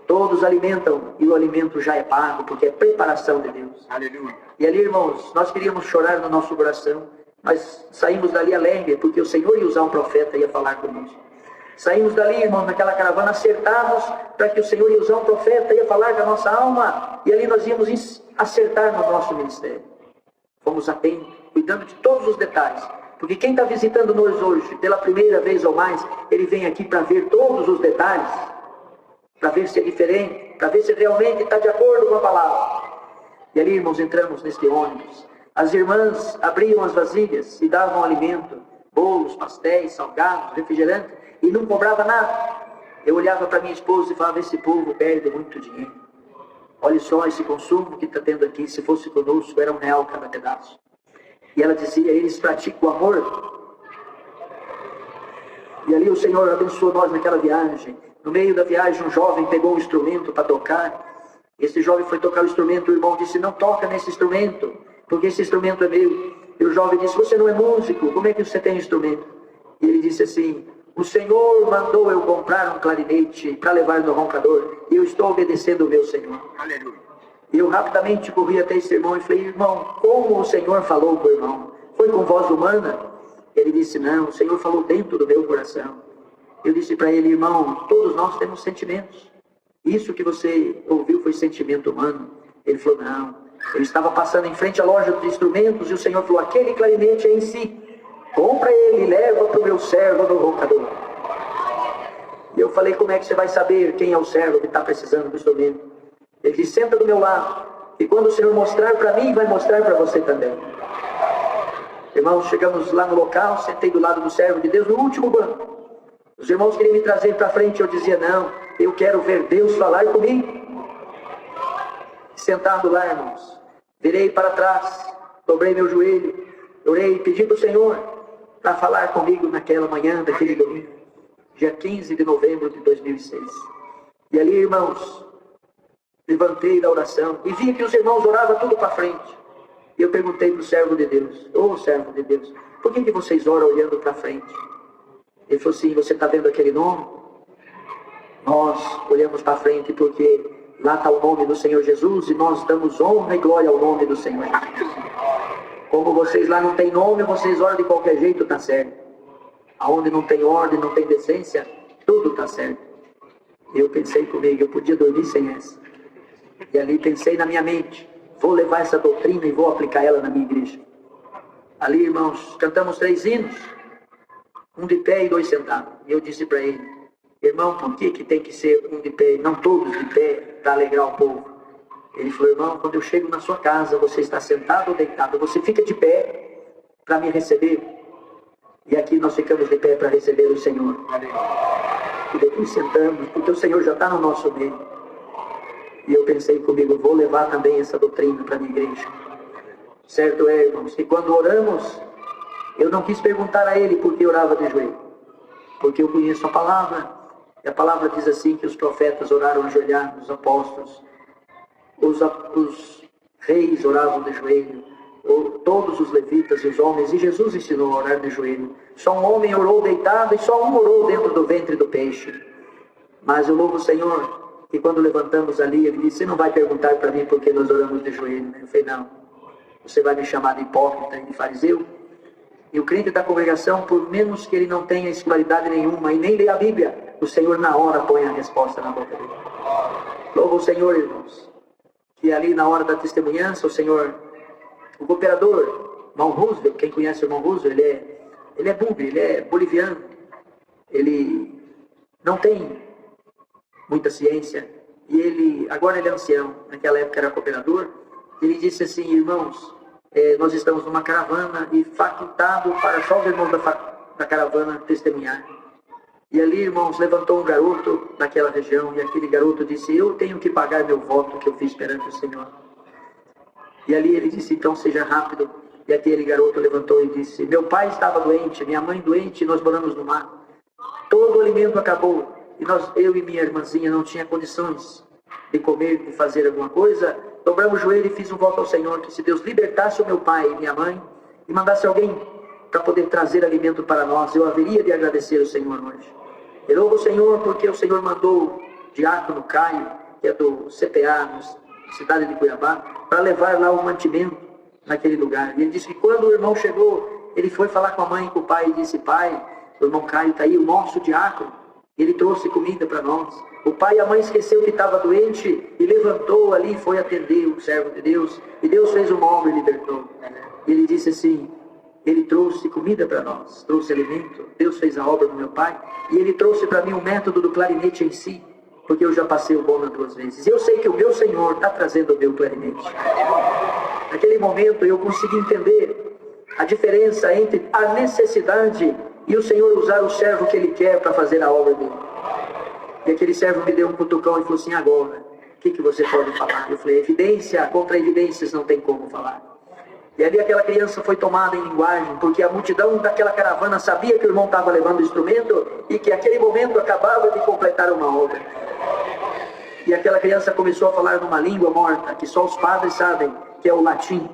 G: Todos alimentam, e o alimento já é pago, porque é preparação de Deus. Aleluia. E ali, irmãos, nós queríamos chorar no nosso coração, mas saímos dali alegre, porque o Senhor ia usar um profeta e ia falar conosco. Saímos dali, irmãos, naquela caravana, acertados, para que o Senhor ia usar um profeta, ia falar com a nossa alma, e ali nós íamos acertar no nosso ministério. Fomos atentos, cuidando de todos os detalhes, porque quem está visitando nós hoje, pela primeira vez ou mais, ele vem aqui para ver todos os detalhes, para ver se é diferente, para ver se realmente está de acordo com a palavra. E ali, irmãos, entramos neste ônibus. As irmãs abriam as vasilhas e davam alimento, bolos, pastéis, salgados, refrigerante, e não cobrava nada. Eu olhava para minha esposa e falava, esse povo perde muito dinheiro. Olha só esse consumo que está tendo aqui, se fosse conosco, era R$1 cada pedaço. E ela dizia, eles praticam o amor. E ali o Senhor abençoou nós naquela viagem. No meio da viagem, um jovem pegou um instrumento para tocar. Esse jovem foi tocar o instrumento, o irmão disse, não toca nesse instrumento, porque esse instrumento é meu. E o jovem disse, você não é músico, como é que você tem instrumento? E ele disse assim, o Senhor mandou eu comprar um clarinete para levar no roncador, e eu estou obedecendo o meu Senhor. Aleluia. E eu rapidamente corri até esse irmão e falei, irmão, como o Senhor falou com o irmão? Foi com voz humana? Ele disse, não, o Senhor falou dentro do meu coração. Eu disse para ele, irmão, todos nós temos sentimentos. Isso que você ouviu foi sentimento humano? Ele falou, não. Ele estava passando em frente à loja de instrumentos e o Senhor falou, aquele clarinete é em si. Compra ele e leva para o meu servo no roncador. E eu falei, como é que você vai saber quem é o servo que está precisando do instrumento? Ele disse, senta do meu lado. E quando o Senhor mostrar para mim, vai mostrar para você também. Irmãos, chegamos lá no local, sentei do lado do servo de Deus, no último banco. Os irmãos queriam me trazer para frente, eu dizia, não, eu quero ver Deus falar comigo. Sentado lá, irmãos, virei para trás, dobrei meu joelho, orei e pedi para o Senhor para falar comigo naquela manhã daquele domingo, dia 15 de novembro de 2006. E ali, irmãos, levantei da oração e vi que os irmãos oravam tudo para frente. E eu perguntei para o servo de Deus, ô servo de Deus, por que vocês oram olhando para frente? Ele falou assim, você está vendo aquele nome? Nós olhamos para frente porque lá está o nome do Senhor Jesus e nós damos honra e glória ao nome do Senhor Jesus. Como vocês lá não tem nome, vocês oram de qualquer jeito, está certo. Aonde não tem ordem, não tem decência, tudo está certo. E eu pensei comigo, eu podia dormir sem essa. E ali pensei na minha mente, vou levar essa doutrina e vou aplicar ela na minha igreja. Ali, irmãos, cantamos 3 hinos, um de pé e 2 sentados. E eu disse para ele, irmão, por que tem que ser um de pé, não todos de pé, para alegrar o povo? Ele falou, irmão, quando eu chego na sua casa, você está sentado ou deitado? Você fica de pé para me receber. E aqui nós ficamos de pé para receber o Senhor. E depois sentamos, porque o Senhor já está no nosso meio. E eu pensei comigo, vou levar também essa doutrina para a minha igreja. Certo é, irmãos, que quando oramos, eu não quis perguntar a ele por que orava de joelho. Porque eu conheço a palavra. E a palavra diz assim, que os profetas oraram ajoelhados, os apóstolos. Os reis oravam de joelho, todos os levitas e os homens, e Jesus ensinou a orar de joelho. Só um homem orou deitado e só um orou dentro do ventre do peixe. Mas eu louvo o Senhor, que quando levantamos ali, ele disse: você não vai perguntar para mim por que nós oramos de joelho, né? Eu falei: não, você vai me chamar de hipócrita e de fariseu? E o crente da congregação, por menos que ele não tenha escolaridade nenhuma e nem lê a Bíblia, o Senhor na hora põe a resposta na boca dele. Louvo o Senhor, irmãos, que ali na hora da testemunhança, o cooperador, irmão Roosevelt, quem conhece o irmão Roosevelt, ele é búlgaro, ele é boliviano, ele não tem muita ciência, e agora ele é ancião, naquela época era cooperador. Ele disse assim: irmãos, nós estamos numa caravana e facultado para só os irmãos da caravana testemunhar. E ali, irmãos, levantou um garoto daquela região, e aquele garoto disse: eu tenho que pagar meu voto que eu fiz perante o Senhor. E ali ele disse: então seja rápido. E aquele garoto levantou e disse: meu pai estava doente, minha mãe doente, e nós moramos no mar. Todo o alimento acabou, e eu e minha irmãzinha não tinha condições de comer, de fazer alguma coisa. Dobramos o joelho e fiz um voto ao Senhor, que se Deus libertasse o meu pai e minha mãe, e mandasse alguém para poder trazer alimento para nós, eu haveria de agradecer ao Senhor hoje. Eu louvo o Senhor porque o Senhor mandou o diácono Caio, que é do CPA, na cidade de Cuiabá, para levar lá o mantimento naquele lugar. E ele disse que quando o irmão chegou, ele foi falar com a mãe e com o pai, e disse: pai, o irmão Caio está aí, o nosso diácono, ele trouxe comida para nós. O pai e a mãe esqueceu que estava doente e levantou ali e foi atender o servo de Deus. E Deus fez uma obra e libertou. E ele disse assim: ele trouxe comida para nós, trouxe alimento. Deus fez a obra do meu pai. E ele trouxe para mim o método do clarinete em si, porque eu já passei o bona 2 vezes. E eu sei que o meu Senhor está trazendo o meu clarinete. Naquele momento eu consegui entender a diferença entre a necessidade e o Senhor usar o servo que Ele quer para fazer a obra dele. E aquele servo me deu um cutucão e falou assim: agora, o que você pode falar? Eu falei: evidência, contra evidências não tem como falar. E ali aquela criança foi tomada em linguagem, porque a multidão daquela caravana sabia que o irmão estava levando o instrumento e que aquele momento acabava de completar uma obra. E aquela criança começou a falar numa língua morta, que só os padres sabem, que é o latim.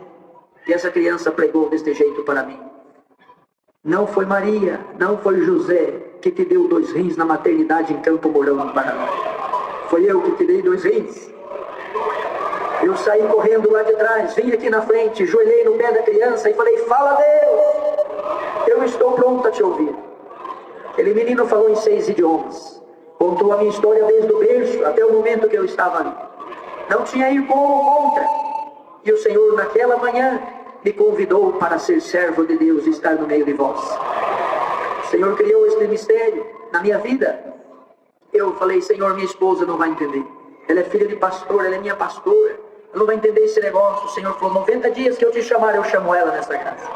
G: E essa criança pregou deste jeito para mim: não foi Maria, não foi José que te deu 2 rins na maternidade em Campo Mourão, no Paraná. Foi eu que te dei 2 rins. Eu saí correndo lá de trás, vim aqui na frente, joelhei no pé da criança e falei: fala, Deus, eu estou pronto a te ouvir. Aquele menino falou em 6 idiomas, contou a minha história desde o berço até o momento que eu estava ali. Não tinha ir como contra. E o Senhor naquela manhã me convidou para ser servo de Deus e estar no meio de vós. O Senhor criou este mistério na minha vida. Eu falei: Senhor, minha esposa não vai entender. Ela é filha de pastor, ela é minha pastora. Ela não vai entender esse negócio. O Senhor falou: 90 dias que eu te chamar, eu chamo ela nessa casa.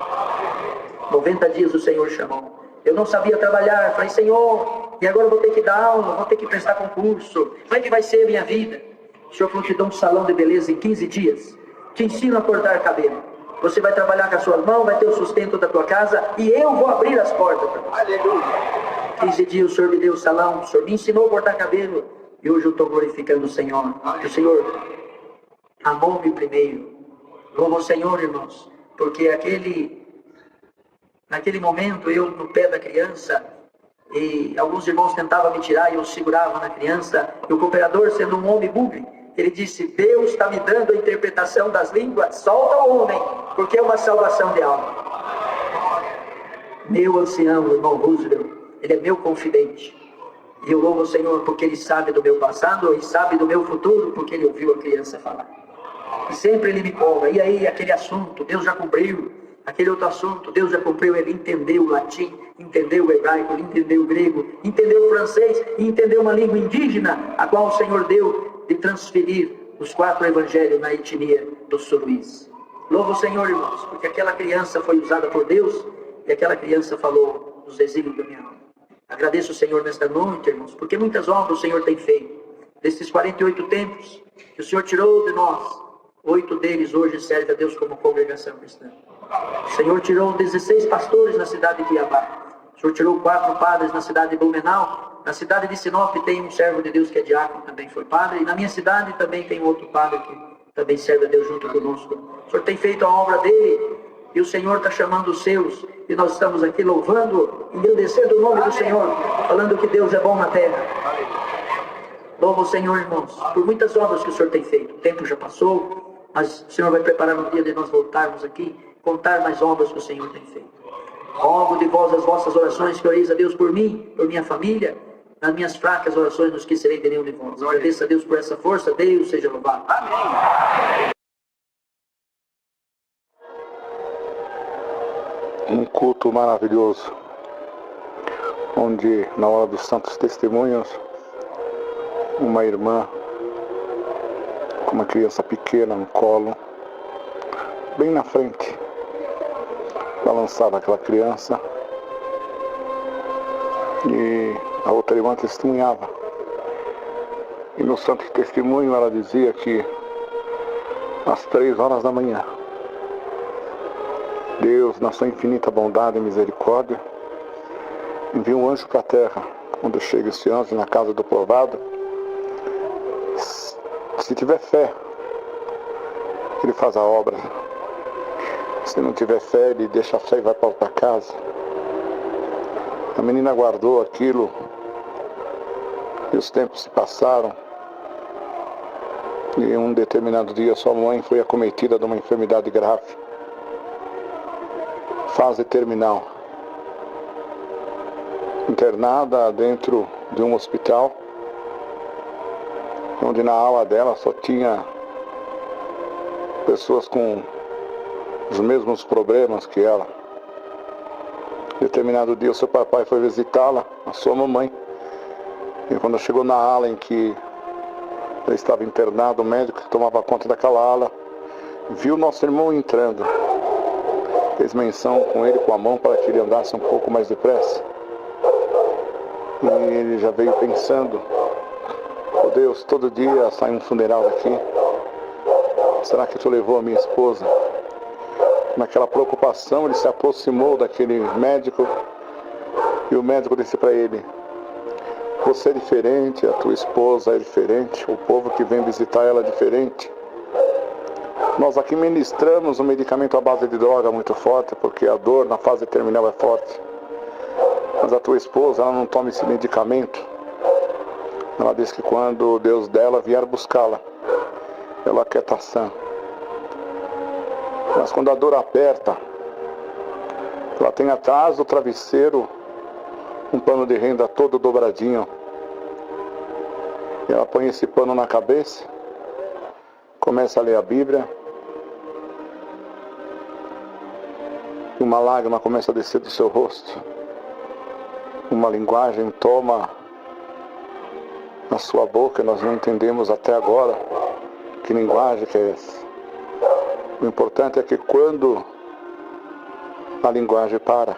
G: 90 dias o Senhor chamou. Eu não sabia trabalhar. Falei: Senhor, e agora eu vou ter que dar aula, vou ter que prestar concurso. Como é que vai ser a minha vida? O Senhor falou: te dou um salão de beleza em 15 dias. Te ensino a cortar cabelo. Você vai trabalhar com as suas mãos, vai ter o sustento da tua casa e eu vou abrir as portas para você. Aleluia. 15 dias o Senhor me deu o salão, o Senhor me ensinou a cortar cabelo. E hoje eu estou glorificando o Senhor. O Senhor amou-me primeiro. Louvo o Senhor, irmãos, porque naquele momento eu no pé da criança, e alguns irmãos tentavam me tirar e eu segurava na criança. E o cooperador, sendo um homem búlgaro, ele disse: Deus está me dando a interpretação das línguas, solta o homem, porque é uma salvação de alma. Meu ancião, o irmão Roosevelt, ele é meu confidente. E eu louvo o Senhor porque Ele sabe do meu passado e sabe do meu futuro, porque Ele ouviu a criança falar. E sempre Ele me cobra: e aí, aquele assunto, Deus já cumpriu. Aquele outro assunto, Deus já cumpriu. Ele entendeu o latim, entendeu o hebraico, entendeu o grego, entendeu o francês e entendeu uma língua indígena, a qual o Senhor deu de transferir os 4 evangelhos na etnia dos suruís. Louvo o Senhor, irmãos, porque aquela criança foi usada por Deus e aquela criança falou dos exílios da minha alma. Agradeço o Senhor nesta noite, irmãos, porque muitas obras o Senhor tem feito. Desses 48 templos que o Senhor tirou de nós, 8 deles hoje servem a Deus como congregação cristã. O Senhor tirou 16 pastores na cidade de Cuiabá. O Senhor tirou 4 padres na cidade de Blumenau. Na cidade de Sinop tem um servo de Deus que é diácono, também foi padre. E na minha cidade também tem outro padre também serve a Deus junto conosco. O Senhor tem feito a obra dele, e o Senhor está chamando os seus, e nós estamos aqui louvando, engrandecendo o nome do Senhor, falando que Deus é bom na terra. Louva o Senhor, irmãos, por muitas obras que o Senhor tem feito. O tempo já passou, mas o Senhor vai preparar um dia de nós voltarmos aqui, contar mais obras que o Senhor tem feito. Rogo de vós as vossas orações, que oreis a Deus por mim, por minha família. Nas minhas fracas orações não esquecerei de nenhum de vós. Agradeço a Deus por essa força. Deus seja louvado. Amém.
H: Um culto maravilhoso, onde na hora dos santos testemunhos, uma irmã com uma criança pequena no colo, bem na frente, balançava aquela criança, e a outra irmã testemunhava. E no santo testemunho ela dizia que às 3 horas da manhã, Deus, na sua infinita bondade e misericórdia, envia um anjo para a terra. Quando chega esse anjo na casa do povoado, se tiver fé, ele faz a obra. Se não tiver fé, ele deixa a fé e vai para outra casa. A menina guardou aquilo, e os tempos se passaram, e em um determinado dia sua mãe foi acometida de uma enfermidade grave, fase terminal, internada dentro de um hospital, onde na ala dela só tinha pessoas com os mesmos problemas que ela. Determinado dia o seu papai foi visitá-la, a sua mamãe, e quando chegou na ala em que ele estava internado, o médico que tomava conta daquela ala viu nosso irmão entrando, fez menção com ele com a mão para que ele andasse um pouco mais depressa, e ele já veio pensando: oh Deus, todo dia sai um funeral daqui, será que tu levou a minha esposa? Naquela preocupação, ele se aproximou daquele médico, e o médico disse para ele: você é diferente, a tua esposa é diferente, o povo que vem visitar ela é diferente. Nós aqui ministramos um medicamento à base de droga muito forte, porque a dor na fase terminal é forte. Mas a tua esposa, ela não toma esse medicamento. Ela diz que quando o Deus dela vier buscá-la, ela quer estar sã. Mas quando a dor aperta, ela tem atrás do travesseiro um pano de renda todo dobradinho. E ela põe esse pano na cabeça, começa a ler a Bíblia, e uma lágrima começa a descer do seu rosto. Uma linguagem toma a sua boca, e nós não entendemos até agora que linguagem que é essa. O importante é que quando a linguagem para,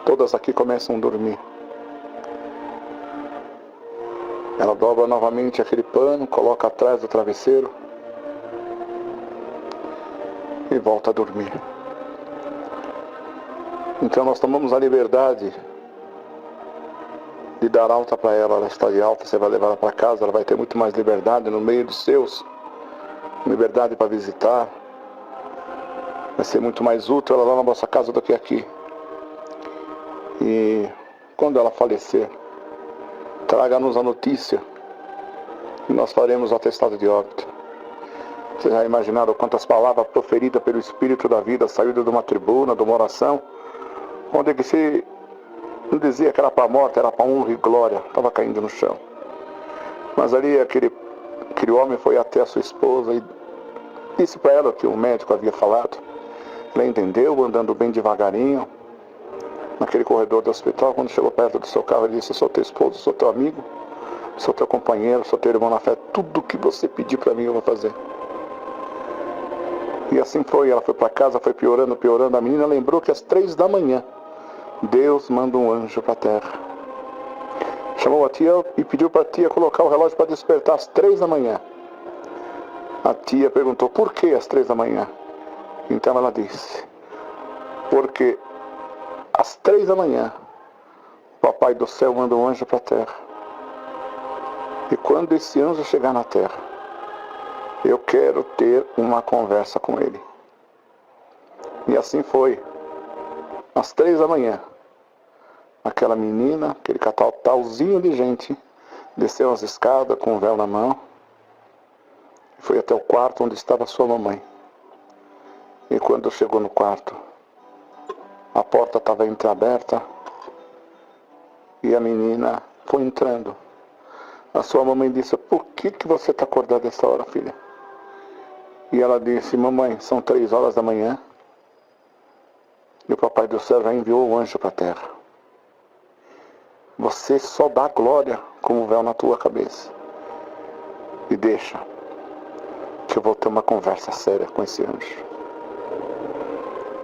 H: todas aqui começam a dormir. Ela dobra novamente aquele pano, coloca atrás do travesseiro e volta a dormir. Então nós tomamos a liberdade de dar alta para ela. Ela está de alta, você vai levar ela para casa, ela vai ter muito mais liberdade no meio dos seus. Liberdade para visitar, vai ser muito mais útil ela lá na nossa casa do que aqui. E quando ela falecer, traga-nos a notícia e nós faremos o atestado de óbito. Vocês já imaginaram quantas palavras proferidas pelo Espírito da vida, saídas de uma tribuna, de uma oração, onde que se não dizia que era para a morte, era para honra e glória, estava caindo no chão. Mas ali aquele homem foi até a sua esposa e disse para ela o que o médico havia falado. Ela entendeu, andando bem devagarinho, naquele corredor do hospital. Quando chegou perto do seu carro, ele disse: eu sou teu esposo, sou teu amigo, sou teu companheiro, sou teu irmão na fé, tudo que você pedir para mim eu vou fazer. E assim foi, ela foi para casa, foi piorando, piorando. A menina lembrou que às 3 da manhã, Deus manda um anjo para a terra. Chamou a tia e pediu para a tia colocar o relógio para despertar às 3 da manhã. A tia perguntou: por que às 3 da manhã? Então ela disse: porque às 3 da manhã, o Papai do céu manda um anjo para a terra. E quando esse anjo chegar na terra, Eu quero ter uma conversa com ele. E assim foi. Às 3 da manhã, aquela menina, aquele catalzinho de gente, desceu as escadas com o véu na mão e foi até o quarto onde estava sua mamãe. E quando chegou no quarto, a porta estava entreaberta e a menina foi entrando. A sua mamãe disse: por que você está acordada essa hora, filha? E ela disse: mamãe, são 3 horas da manhã e o Papai do Céu já enviou o anjo para a terra. Você só dá glória com o véu na tua cabeça e deixa que eu vou ter uma conversa séria com esse anjo.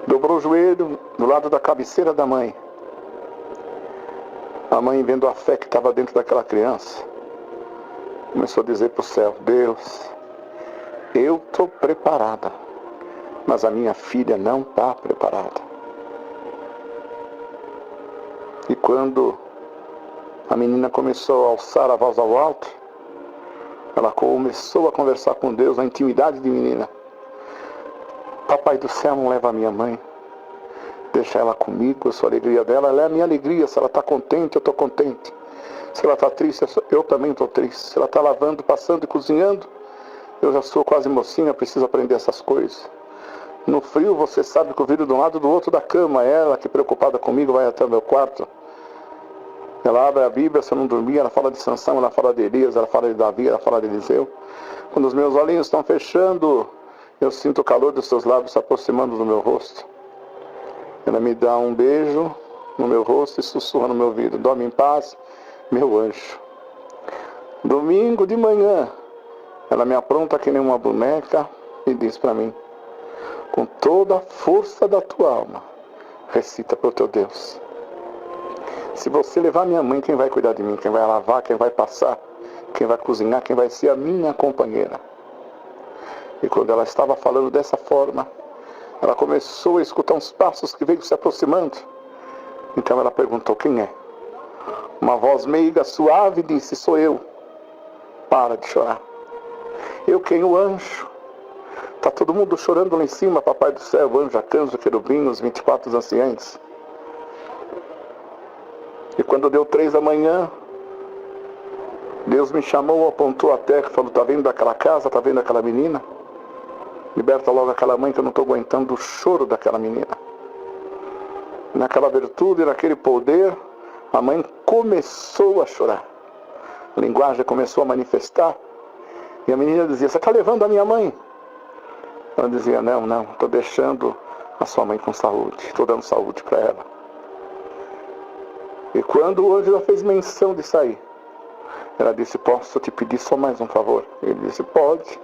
H: Dobrou o joelho do lado da cabeceira da mãe. A mãe, vendo a fé que estava dentro daquela criança, começou a dizer para o céu: Deus, eu estou preparada, mas a minha filha não está preparada. E quando a menina começou a alçar a voz ao alto, ela começou a conversar com Deus na intimidade de menina. Papai do Céu, não leva a minha mãe. Deixa ela comigo, eu sou a alegria dela. Ela é a minha alegria. Se ela está contente, eu estou contente. Se ela está triste, eu também estou triste. Se ela está lavando, passando e cozinhando, eu já sou quase mocinha, preciso aprender essas coisas. No frio, você sabe que eu viro de um lado do outro da cama. Ela, que preocupada comigo, vai até o meu quarto. Ela abre a Bíblia, se eu não dormir, ela fala de Sansão, ela fala de Elias, ela fala de Davi, ela fala de Eliseu. Quando os meus olhinhos estão fechando, eu sinto o calor dos seus lábios se aproximando do meu rosto. Ela me dá um beijo no meu rosto e sussurra no meu ouvido: dorme em paz, meu anjo. Domingo de manhã, ela me apronta que nem uma boneca e diz para mim: com toda a força da tua alma, recita para o teu Deus. Se você levar minha mãe, quem vai cuidar de mim? Quem vai lavar? Quem vai passar? Quem vai cozinhar? Quem vai ser a minha companheira? E quando ela estava falando dessa forma, ela começou a escutar uns passos que veio se aproximando. Então ela perguntou: quem é? Uma voz meiga, suave, disse: sou eu. Para de chorar. Eu quem? O anjo. Está todo mundo chorando lá em cima, Papai do Céu, o anjo, arcanjo, querubim, os 24 anciães. E quando deu 3 da manhã, Deus me chamou, apontou a terra e falou: está vendo aquela casa, está vendo aquela menina? Liberta logo aquela mãe, que eu não estou aguentando o choro daquela menina. Naquela virtude, naquele poder, a mãe começou a chorar. A linguagem começou a manifestar. E a menina dizia: você está levando a minha mãe? Ela dizia: não, estou deixando a sua mãe com saúde, estou dando saúde para ela. E quando o anjo já fez menção de sair, ela disse: posso te pedir só mais um favor? Ele disse: pode.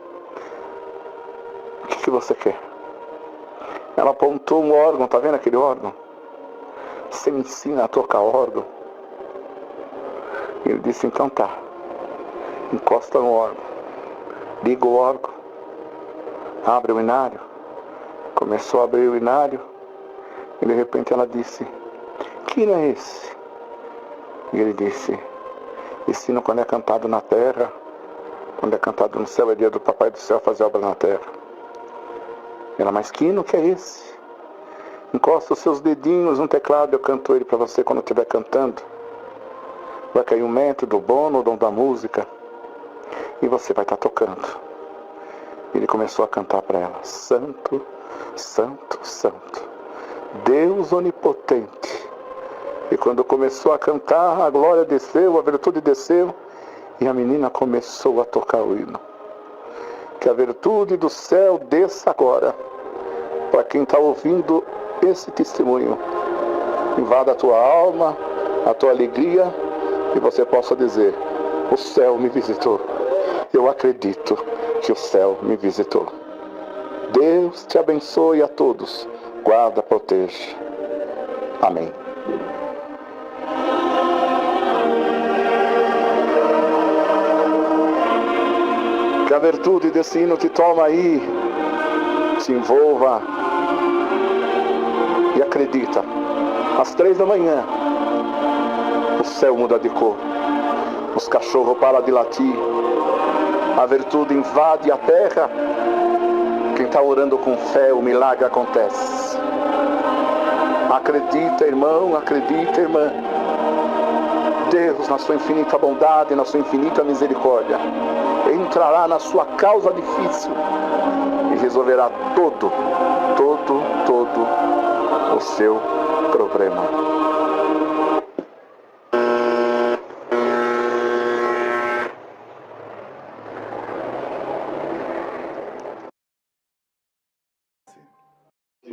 H: O que você quer? Ela apontou um órgão, tá vendo aquele órgão? Você me ensina a tocar órgão? Ele disse: então tá. Encosta no órgão, liga o órgão, abre o inário. Começou a abrir o inário e de repente ela disse: que hino é esse? E ele disse: esse hino, quando é cantado na terra, quando é cantado no céu, é dia do Papai do Céu fazer obra na terra. Ela: mas que hino que é esse? Encosta os seus dedinhos no teclado, eu canto ele para você quando eu estiver cantando. Vai cair um método, o bono, o dom da música, e você vai estar tocando. Ele começou a cantar para ela: Santo, Santo, Santo, Deus onipotente. E quando começou a cantar, a glória desceu, a virtude desceu, e a menina começou a tocar o hino. Que a virtude do céu desça agora, para quem está ouvindo esse testemunho. Invada a tua alma, a tua alegria, e você possa dizer: o céu me visitou. Eu acredito que o céu me visitou. Deus te abençoe a todos. Guarda, proteja. Amém. Que a virtude desse hino te toma aí, se envolva e acredita. Às 3 da manhã, o céu muda de cor. Os cachorros param de latir. a virtude invade a terra. Quem está orando com fé, o milagre acontece. Acredita, irmão, acredita, irmã. Deus, na sua infinita bondade, na sua infinita misericórdia, entrará na sua causa difícil e resolverá todo o seu problema.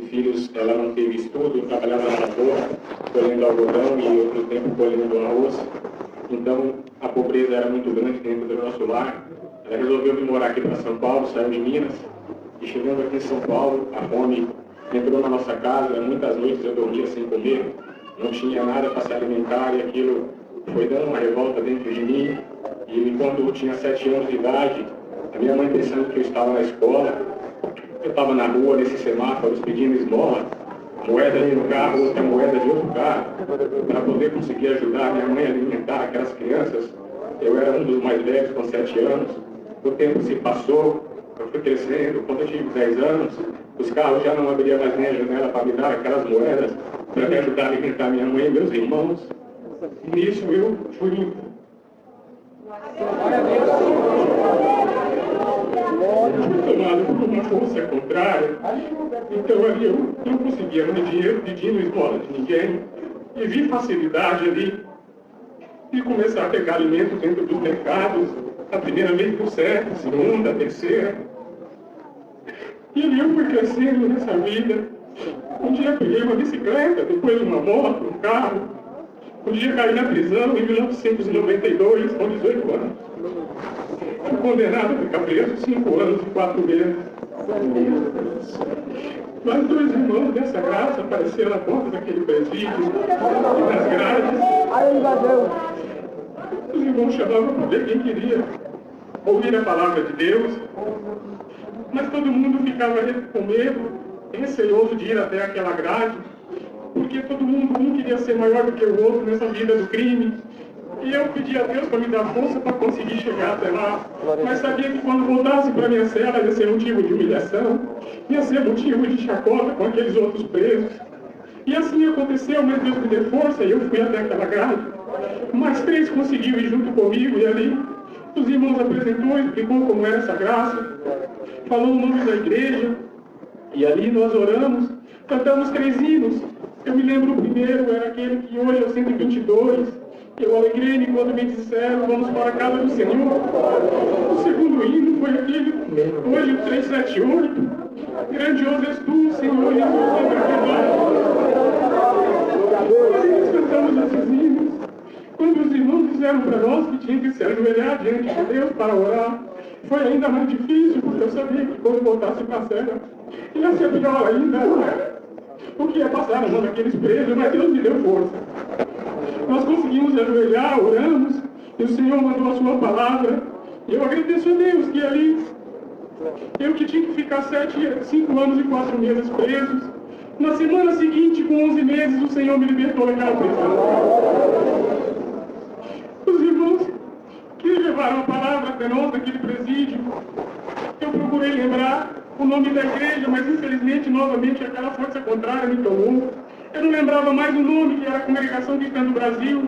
I: Filhos, ela não teve estudo, trabalhava na lavoura, colhendo algodão e outro tempo colhendo arroz. Então, a pobreza era muito grande dentro do nosso lar. Ela resolveu vir morar aqui para São Paulo, saiu de Minas, e chegando aqui em São Paulo, a fome entrou na nossa casa. Muitas noites eu dormia sem comer, não tinha nada para se alimentar, e aquilo foi dando uma revolta dentro de mim. E quando eu tinha 7 anos de idade, a minha mãe, pensando que eu estava na escola, eu estava na rua, nesses semáforos, pedindo esmola, moeda ali no carro, outra moeda de outro carro, para poder conseguir ajudar a minha mãe a alimentar aquelas crianças. Eu era um dos mais velhos, com 7 anos. O tempo se passou, eu fui crescendo. Quando eu tive 10 anos, os carros já não abriam mais nem a janela para me dar aquelas moedas, para me ajudar a alimentar minha mãe e meus irmãos. E nisso eu fui tomado por uma força contrária. Então ali eu não conseguia mais dinheiro, pedindo esmola de ninguém, e vi facilidade ali de começar a pegar alimento dentro dos mercados. A primeira vez deu certo, a segunda, a terceira. E ali eu fui crescendo nessa vida. Um dia peguei uma bicicleta, depois uma moto, um carro. Um dia caí na prisão em 1992, com 18 anos. Fui condenado a ficar preso 5 anos e 4 meses. Mas 2 irmãos dessa graça apareceram na porta daquele presídio e nas grades. Os irmãos chamavam para ver quem queria ouvir a palavra de Deus. Mas todo mundo ficava com medo, receoso de ir até aquela grade, porque todo mundo, um queria ser maior do que o outro nessa vida do crime. E eu pedi a Deus para me dar força para conseguir chegar até lá. Mas sabia que quando voltasse para minha cela ia ser motivo de humilhação, ia ser motivo de chacota com aqueles outros presos. E assim aconteceu, mas Deus me deu força e eu fui até aquela grade. Mais 3 conseguiram ir junto comigo, e ali os irmãos apresentou, explicou como era essa graça, falou o nome da igreja, e ali nós oramos, cantamos 3 hinos. Eu me lembro, o primeiro era aquele que hoje é o 122, eu alegrei-me quando me disseram, vamos para a casa do Senhor. O segundo hino foi aquele, hoje o 378, grandioso és tu, Senhor Jesus, sobre a verdade. E nós cantamos esses hinos. Quando os irmãos disseram para nós que tinha que se ajoelhar diante de Deus para orar, foi ainda mais difícil, porque eu sabia que quando voltasse para a cela, ia ser pior ainda, porque ia passar a mão daqueles presos, mas Deus me deu força. Nós conseguimos ajoelhar, oramos, e o Senhor mandou a sua palavra. E eu agradeço a Deus que ali, eu que tinha que ficar 5 anos e 4 meses presos, na semana seguinte, com 11 meses, o Senhor me libertou daquela prisão. Os irmãos que levaram a palavra até nós, daquele presídio, eu procurei lembrar o nome da igreja, mas infelizmente, novamente, aquela força contrária me tomou. Eu não lembrava mais o nome, que era a Congregação Cristã do Brasil.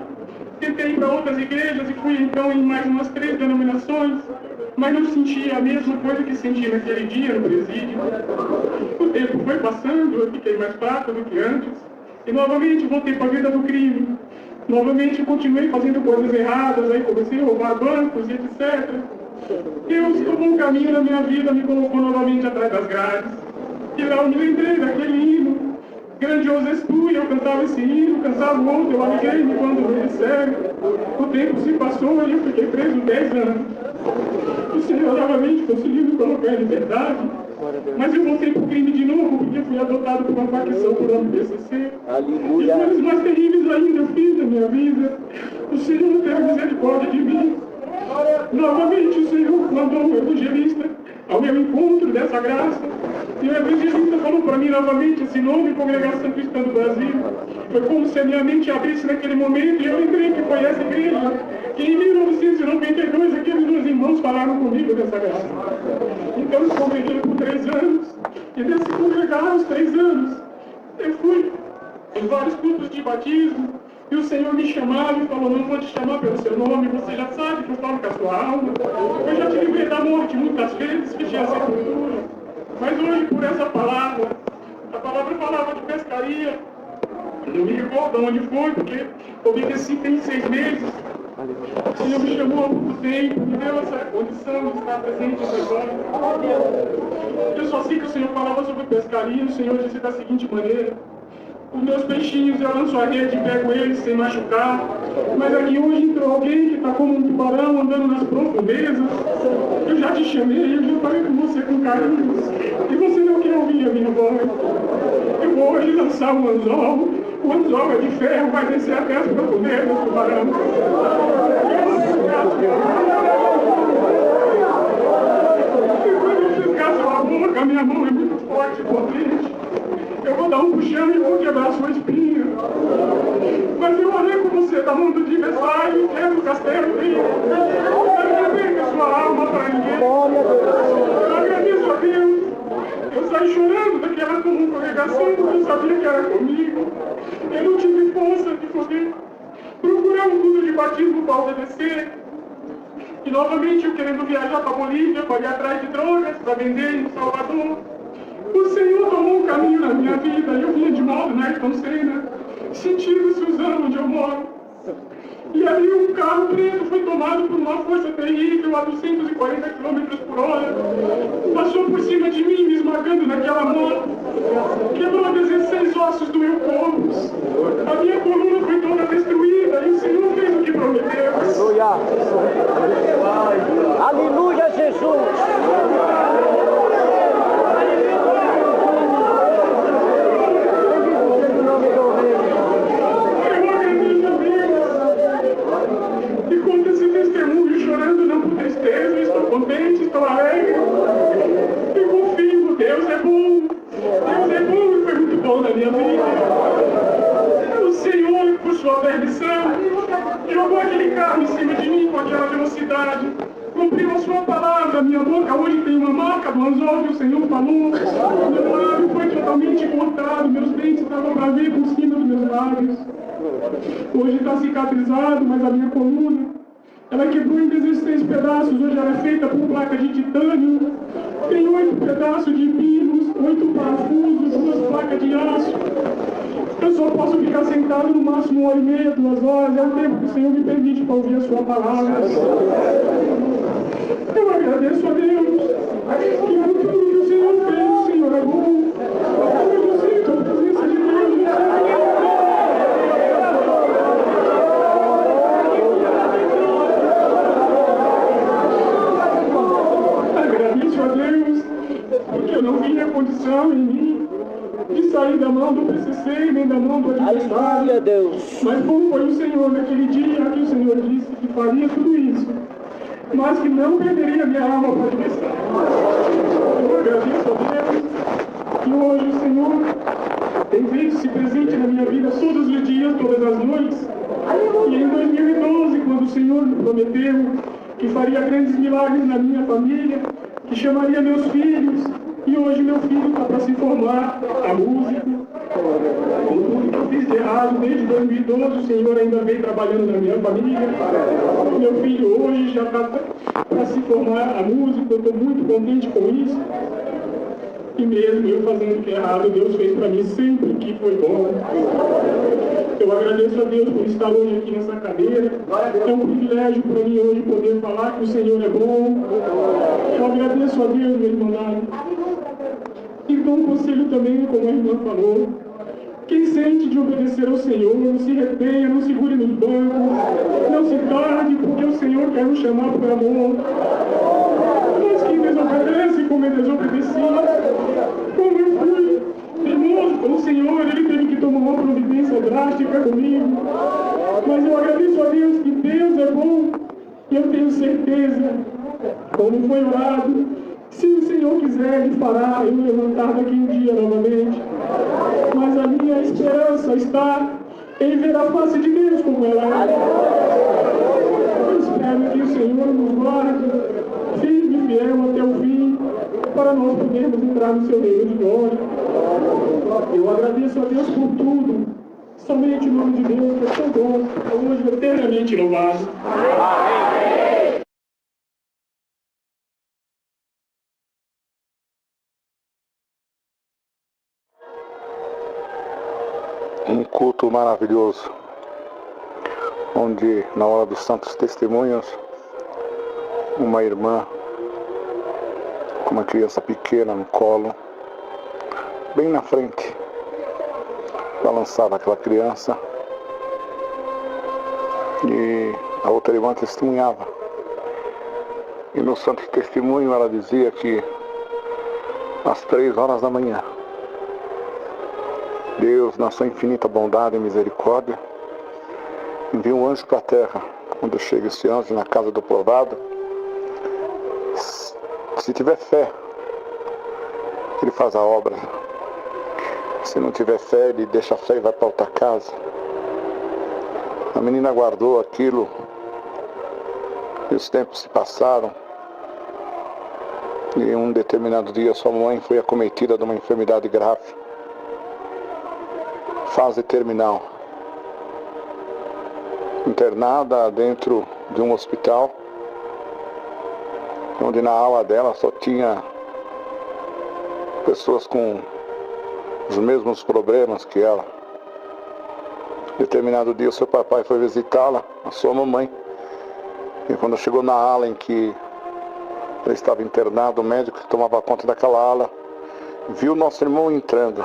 I: Tentei ir para outras igrejas e fui então em mais umas 3 denominações, mas não sentia a mesma coisa que senti naquele dia no presídio. O tempo foi passando, eu fiquei mais fraco do que antes, e novamente voltei para a vida do crime. Novamente continuei fazendo coisas erradas, aí comecei a roubar bancos e etc. Deus tomou um caminho na minha vida, me colocou novamente atrás das grades. E lá eu me lembrei daquele hino, grandioso és tu, e eu cantava esse hino, cantava o outro, eu alegrei-me quando me disseram. O tempo se passou e eu fiquei preso 10 anos. O Senhor novamente conseguiu me colocar em liberdade, mas eu voltei para o crime de novo, porque fui adotado por uma facção por nome PCC. Aleluia. As coisas mais terríveis ainda eu fiz na minha vida. O Senhor teve misericórdia de mim. Novamente o Senhor mandou um evangelista ao meu encontro dessa graça. E o evangelista falou para mim novamente esse nome, Congregação Cristã do Brasil. Foi como se a minha mente abrisse naquele momento, e eu lembrei que foi essa igreja que em 1992 aqueles 2 irmãos irmãos falaram comigo dessa graça. Então eu congreguei por 3 anos. E nesse congregar aos 3 anos, eu fui em vários cultos de batismo. E o Senhor me chamava e falou: não vou te chamar pelo seu nome, você já sabe que eu falo com a sua alma. Eu já te livrei da morte muitas vezes, fechei a sepultura. Mas hoje, por essa palavra, a palavra falava de pescaria. Eu não me recordo onde foi, porque obedeci tem 6 meses. O Senhor me chamou há muito tempo, me deu essa condição de estar presente agora. Eu só sei que o Senhor falava sobre pescaria. O Senhor disse da seguinte maneira: os meus peixinhos, eu lanço a rede e pego eles sem machucar. Mas aqui hoje entrou alguém que está como um tubarão andando nas profundezas. Eu já te chamei, eu já falei com você com carinho. E você não quer ouvir a minha voz. Eu vou hoje lançar um anzol. O anzol é de ferro, vai descer até as profundezas do tubarão. E quando eu fisgar sua boca, a minha mão é muito forte e potente. Eu vou dar um puxão e vou quebrar a sua espinha. Mas eu orei com você da mão do adversário e quero o castelo dele. Não perca sua alma para ninguém. Eu agradeço a Deus. Eu saí chorando daquela congregação porque eu sabia que era comigo. Eu não tive força de poder procurar um culto de batismo para obedecer. E novamente eu querendo viajar para Bolívia, para ir atrás de drogas, para vender em Salvador. O Senhor tomou um caminho na minha vida e eu vinha de moto na Ayrton Senna, sentindo-se usando onde eu moro. E ali um carro preto foi tomado por uma força terrível a 240 km por hora. Passou por cima de mim, me esmagando naquela moto. Quebrou 16 ossos do meu corpo. A minha coluna foi toda destruída e o Senhor fez o que prometeu.
F: Aleluia! Aleluia, Jesus!
I: Chorando não por tristeza, estou contente, estou alegre e confio, Deus é bom e foi muito bom na minha vida. O Senhor, por sua permissão, jogou aquele carro em cima de mim com aquela velocidade, cumpriu a sua palavra. Minha boca hoje tem uma marca do anzol que o Senhor falou, meu lábio foi totalmente cortado, meus dentes estavam para vir por cima dos meus lábios. Hoje está cicatrizado, mas a minha coluna, ela quebrou em 16 pedaços, hoje ela é feita por placa de titânio. Tem 8 pedaços de pinos, 8 parafusos, 2 placas de aço. Eu só posso ficar sentado no máximo 1h30, 2 horas. É o tempo que o Senhor me permite para ouvir a sua palavra. Eu agradeço a Deus que por tudo que o Senhor fez, o Senhor é bom. Eu sinto a presença de Deus. Porque eu não vinha condição em mim de sair da mão do PCC nem da mão do adversário. Mas como foi o Senhor naquele dia que o Senhor disse que faria tudo isso, mas que não perderia minha alma para o adversário. Eu agradeço a Deus que hoje o Senhor tem feito-se presente na minha vida todos os dias, todas as noites. E em 2012, quando o Senhor me prometeu que faria grandes milagres na minha família, que chamaria meus filhos, e hoje meu filho está para se formar a músico. Com tudo que eu fiz de errado desde 2012, o Senhor ainda vem trabalhando na minha família. Meu filho hoje já está para se formar a músico, eu estou muito contente com isso. E mesmo eu fazendo o que é errado, Deus fez para mim sempre que foi bom. Eu agradeço a Deus por estar hoje aqui nessa cadeira. É um privilégio para mim hoje poder falar que o Senhor é bom. Eu agradeço a Deus, meu irmão. E dou um conselho também, como a irmã falou. Quem sente de obedecer ao Senhor, não se retenha, não segure nos bancos, não se tarde, porque o Senhor quer nos chamar por amor. Mas quem desobedece, como é desobedecido, como eu fui teimoso com o Senhor, Ele teve que tomar uma providência drástica comigo. Mas eu agradeço a Deus que Deus é bom, e eu tenho certeza, como foi orado, se o Senhor quiser, Ele fará eu levantar daqui um dia novamente. Mas a minha esperança está em ver a face de Deus como ela é. Eu espero que o Senhor nos guarde para nós podermos entrar no seu reino de glória. Eu agradeço a Deus por tudo. Somente o nome de Deus, que é tão bom, hoje eternamente louvado.
H: Um culto maravilhoso, onde na hora dos santos testemunhos, uma irmã com uma criança pequena no colo, bem na frente, balançava aquela criança e a outra irmã testemunhava. E no santo testemunho ela dizia que às 3 horas da manhã, Deus, na sua infinita bondade e misericórdia, envia um anjo para a terra. Quando chega esse anjo na casa do povoado, se tiver fé, ele faz a obra. Se não tiver fé, ele deixa a fé e vai para outra casa. A menina guardou aquilo e os tempos se passaram. E em um determinado dia sua mãe foi acometida de uma enfermidade grave, fase terminal, internada dentro de um hospital, onde na ala dela só tinha pessoas com os mesmos problemas que ela. Determinado dia seu papai foi visitá-la, a sua mamãe, e quando chegou na ala em que ele estava internado, o médico que tomava conta daquela ala viu nosso irmão entrando,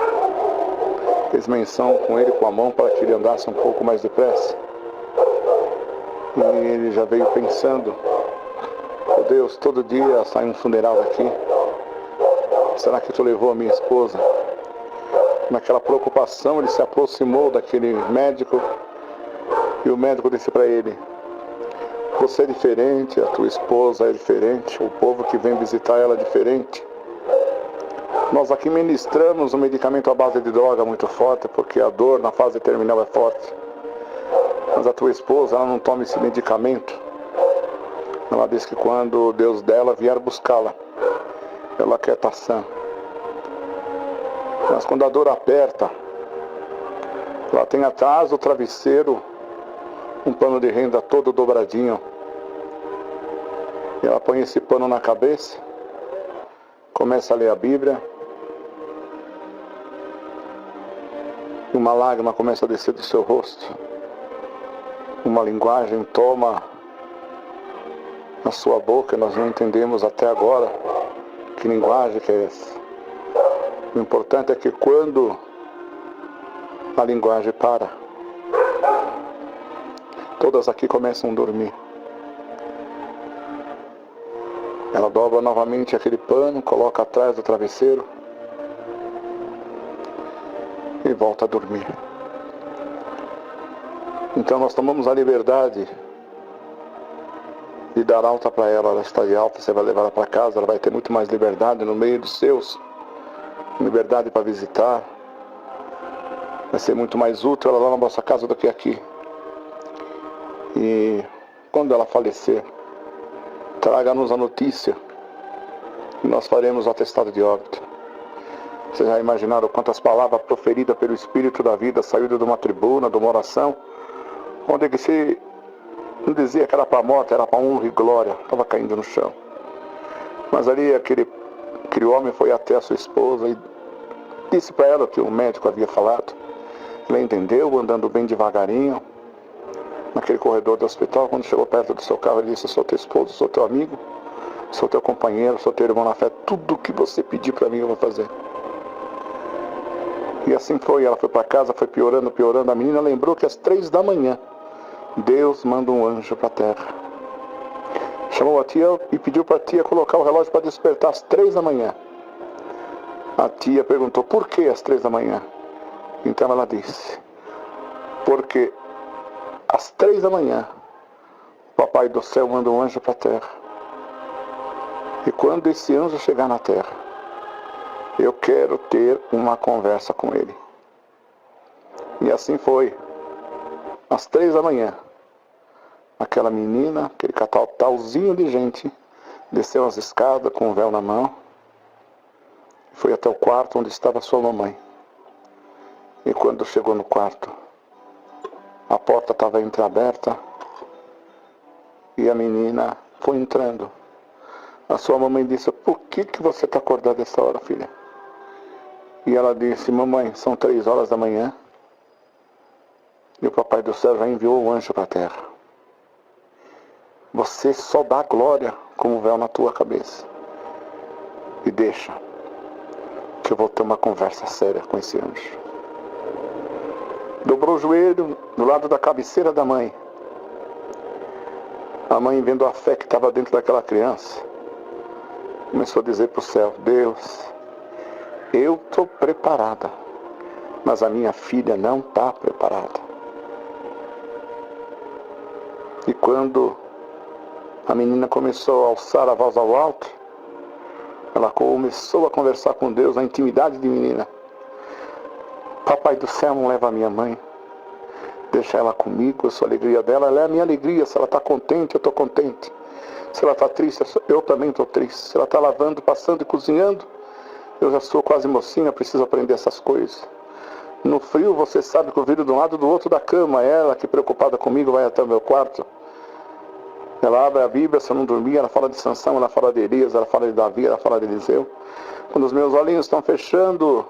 H: fez menção com ele com a mão para que ele andasse um pouco mais depressa. E ele já veio pensando: oh Deus, todo dia sai um funeral daqui, será que tu levou a minha esposa? Naquela preocupação ele se aproximou daquele médico e o médico disse para ele: você é diferente, a tua esposa é diferente, o povo que vem visitar ela é diferente. Nós aqui ministramos um medicamento à base de droga muito forte, porque a dor na fase terminal é forte. Mas a tua esposa, ela não toma esse medicamento. Ela diz que quando Deus dela vier buscá-la, ela quer estar sã. Mas quando a dor aperta, ela tem atrás do travesseiro um pano de renda todo dobradinho. E ela põe esse pano na cabeça, começa a ler a Bíblia, e uma lágrima começa a descer do seu rosto. Uma linguagem toma a sua boca e nós não entendemos até agora que linguagem que é essa. O importante é que quando a linguagem para, todas aqui começam a dormir. Ela dobra novamente aquele pano, coloca atrás do travesseiro e volta a dormir. Então nós tomamos a liberdade de dar alta para ela. Ela está de alta, você vai levar ela para casa, ela vai ter muito mais liberdade no meio dos seus, liberdade para visitar, vai ser muito mais útil ela lá na nossa casa do que aqui. E quando ela falecer, traga-nos a notícia e nós faremos o atestado de óbito. Vocês já imaginaram quantas palavras proferidas pelo Espírito da vida saíram de uma tribuna, de uma oração, onde que se não dizia que era para a morte, era para honra e glória, estava caindo no chão. Mas ali aquele homem foi até a sua esposa e disse para ela o que o médico havia falado. Ela entendeu, andando bem devagarinho naquele corredor do hospital. Quando chegou perto do seu carro, ele disse: sou teu esposo, sou teu amigo, sou teu companheiro, sou teu irmão na fé, tudo o que você pedir para mim eu vou fazer. E assim foi, ela foi para casa, foi piorando, a menina lembrou que às 3 da manhã Deus manda um anjo para a terra. Chamou a tia e pediu para a tia colocar o relógio para despertar às 3 da manhã. A tia perguntou: por que às 3 da manhã? Então ela disse: porque às 3 da manhã o Papai do céu manda um anjo para a terra. E quando esse anjo chegar na terra, eu quero ter uma conversa com ele. E assim foi. Às 3 da manhã, aquela menina, aquele catalzinho de gente, desceu as escadas com o véu na mão, foi até o quarto onde estava sua mamãe. E quando chegou no quarto, a porta estava entreaberta e a menina foi entrando. A sua mamãe disse: por que você está acordada essa hora, filha? E ela disse: mamãe, são 3 horas da manhã e o Papai do Céu já enviou o anjo para a terra. Você só dá glória com o véu na tua cabeça. E deixa que eu vou ter uma conversa séria com esse anjo. Dobrou o joelho do lado da cabeceira da mãe. A mãe, vendo a fé que estava dentro daquela criança, começou a dizer para o céu: Deus, eu estou preparada, mas a minha filha não está preparada. E quando a menina começou a alçar a voz ao alto, ela começou a conversar com Deus na intimidade de menina. Papai do Céu, não leva a minha mãe. Deixa ela comigo, eu sou a alegria dela. Ela é a minha alegria. Se ela está contente, eu estou contente. Se ela está triste, eu também estou triste. Se ela está lavando, passando e cozinhando, eu já sou quase mocinha, preciso aprender essas coisas. No frio, você sabe que eu viro de um lado do outro da cama. Ela, que preocupada comigo, vai até o meu quarto. Ela abre a Bíblia, se eu não dormir, ela fala de Sansão, ela fala de Elias, ela fala de Davi, ela fala de Eliseu. Quando os meus olhinhos estão fechando,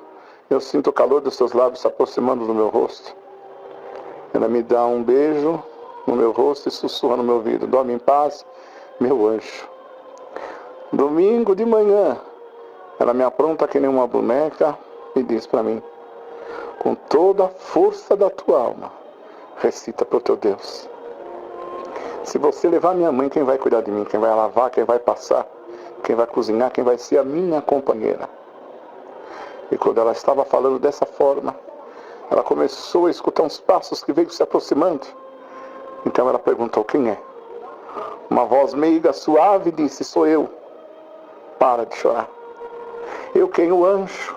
H: eu sinto o calor dos seus lábios se aproximando do meu rosto. Ela me dá um beijo no meu rosto e sussurra no meu ouvido: dorme em paz, meu anjo. Domingo de manhã, ela me apronta que nem uma boneca e diz para mim: com toda a força da tua alma, recita para o teu Deus. Se você levar minha mãe, quem vai cuidar de mim? Quem vai lavar? Quem vai passar? Quem vai cozinhar? Quem vai ser a minha companheira? E quando ela estava falando dessa forma, ela começou a escutar uns passos que veio se aproximando. Então ela perguntou: quem é? Uma voz meiga, suave, disse: sou eu. Para de chorar. Eu quem? O anjo.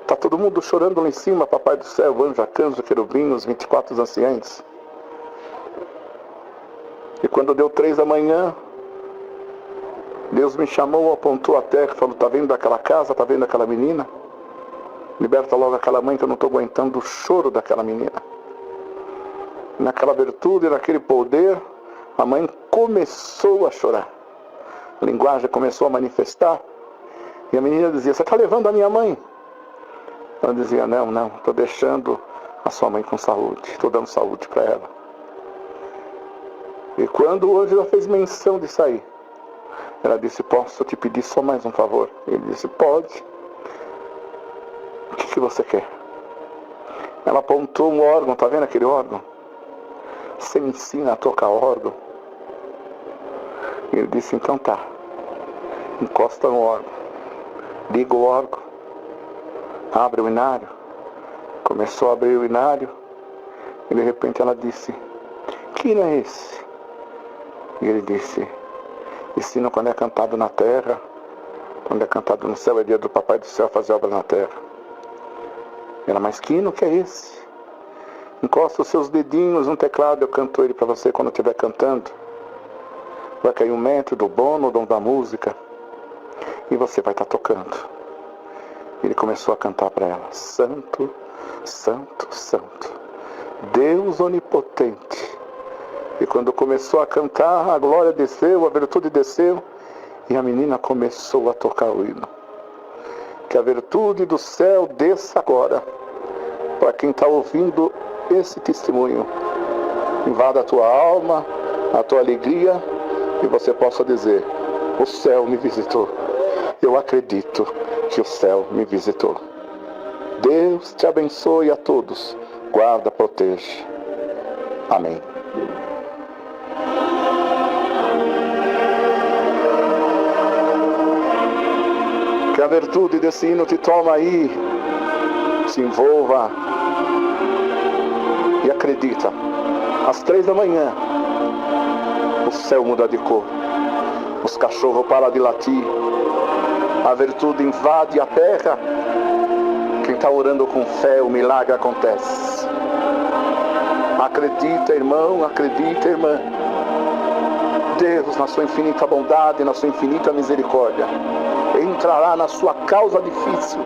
H: Está todo mundo chorando lá em cima, Papai do Céu, o anjo, arcanjo, querubim, os 24 anciães. E quando deu 3 da manhã, Deus me chamou, apontou a terra e falou: está vendo aquela casa, está vendo aquela menina? Liberta logo aquela mãe, que eu não estou aguentando o choro daquela menina. Naquela virtude, naquele poder, a mãe começou a chorar. A linguagem começou a manifestar. E a menina dizia: você está levando a minha mãe? Ela dizia: não, estou deixando a sua mãe com saúde, estou dando saúde para ela. E quando o anjo fez menção de sair, ela disse: posso te pedir só mais um favor? Ele disse: pode. O que você quer? Ela apontou um órgão, está vendo aquele órgão? Você me ensina a tocar órgão? Ele disse: então tá. Encosta no órgão, liga o órgão, abre o inário. Começou a abrir o inário e de repente ela disse: que hino é esse? E ele disse: esse hino, quando é cantado na terra, quando é cantado no céu, é dia do Papai do Céu fazer obra na terra. Ela: mas que hino que é esse? Encosta os seus dedinhos no teclado, eu canto ele para você quando eu estiver cantando. Vai cair um metro do bono, o dom da música, e você vai estar tocando. Ele começou a cantar para ela: Santo, Santo, Santo, Deus onipotente. E quando começou a cantar, a glória desceu, a virtude desceu, e a menina começou a tocar o hino. Que a virtude do céu desça agora, para quem está ouvindo esse testemunho. Invada a tua alma, a tua alegria, e você possa dizer: o céu me visitou. Eu acredito que o céu me visitou. Deus te abençoe a todos. Guarda, protege. Amém. Que a virtude desse hino te toma aí, se envolva e acredita. Às 3 da manhã, o céu muda de cor, os cachorros param de latir, a virtude invade a terra. Quem está orando com fé, o milagre acontece. Acredita, irmão, acredita, irmã. Deus, na sua infinita bondade, na sua infinita misericórdia, entrará na sua causa difícil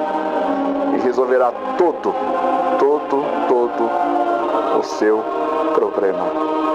H: e resolverá todo o seu problema.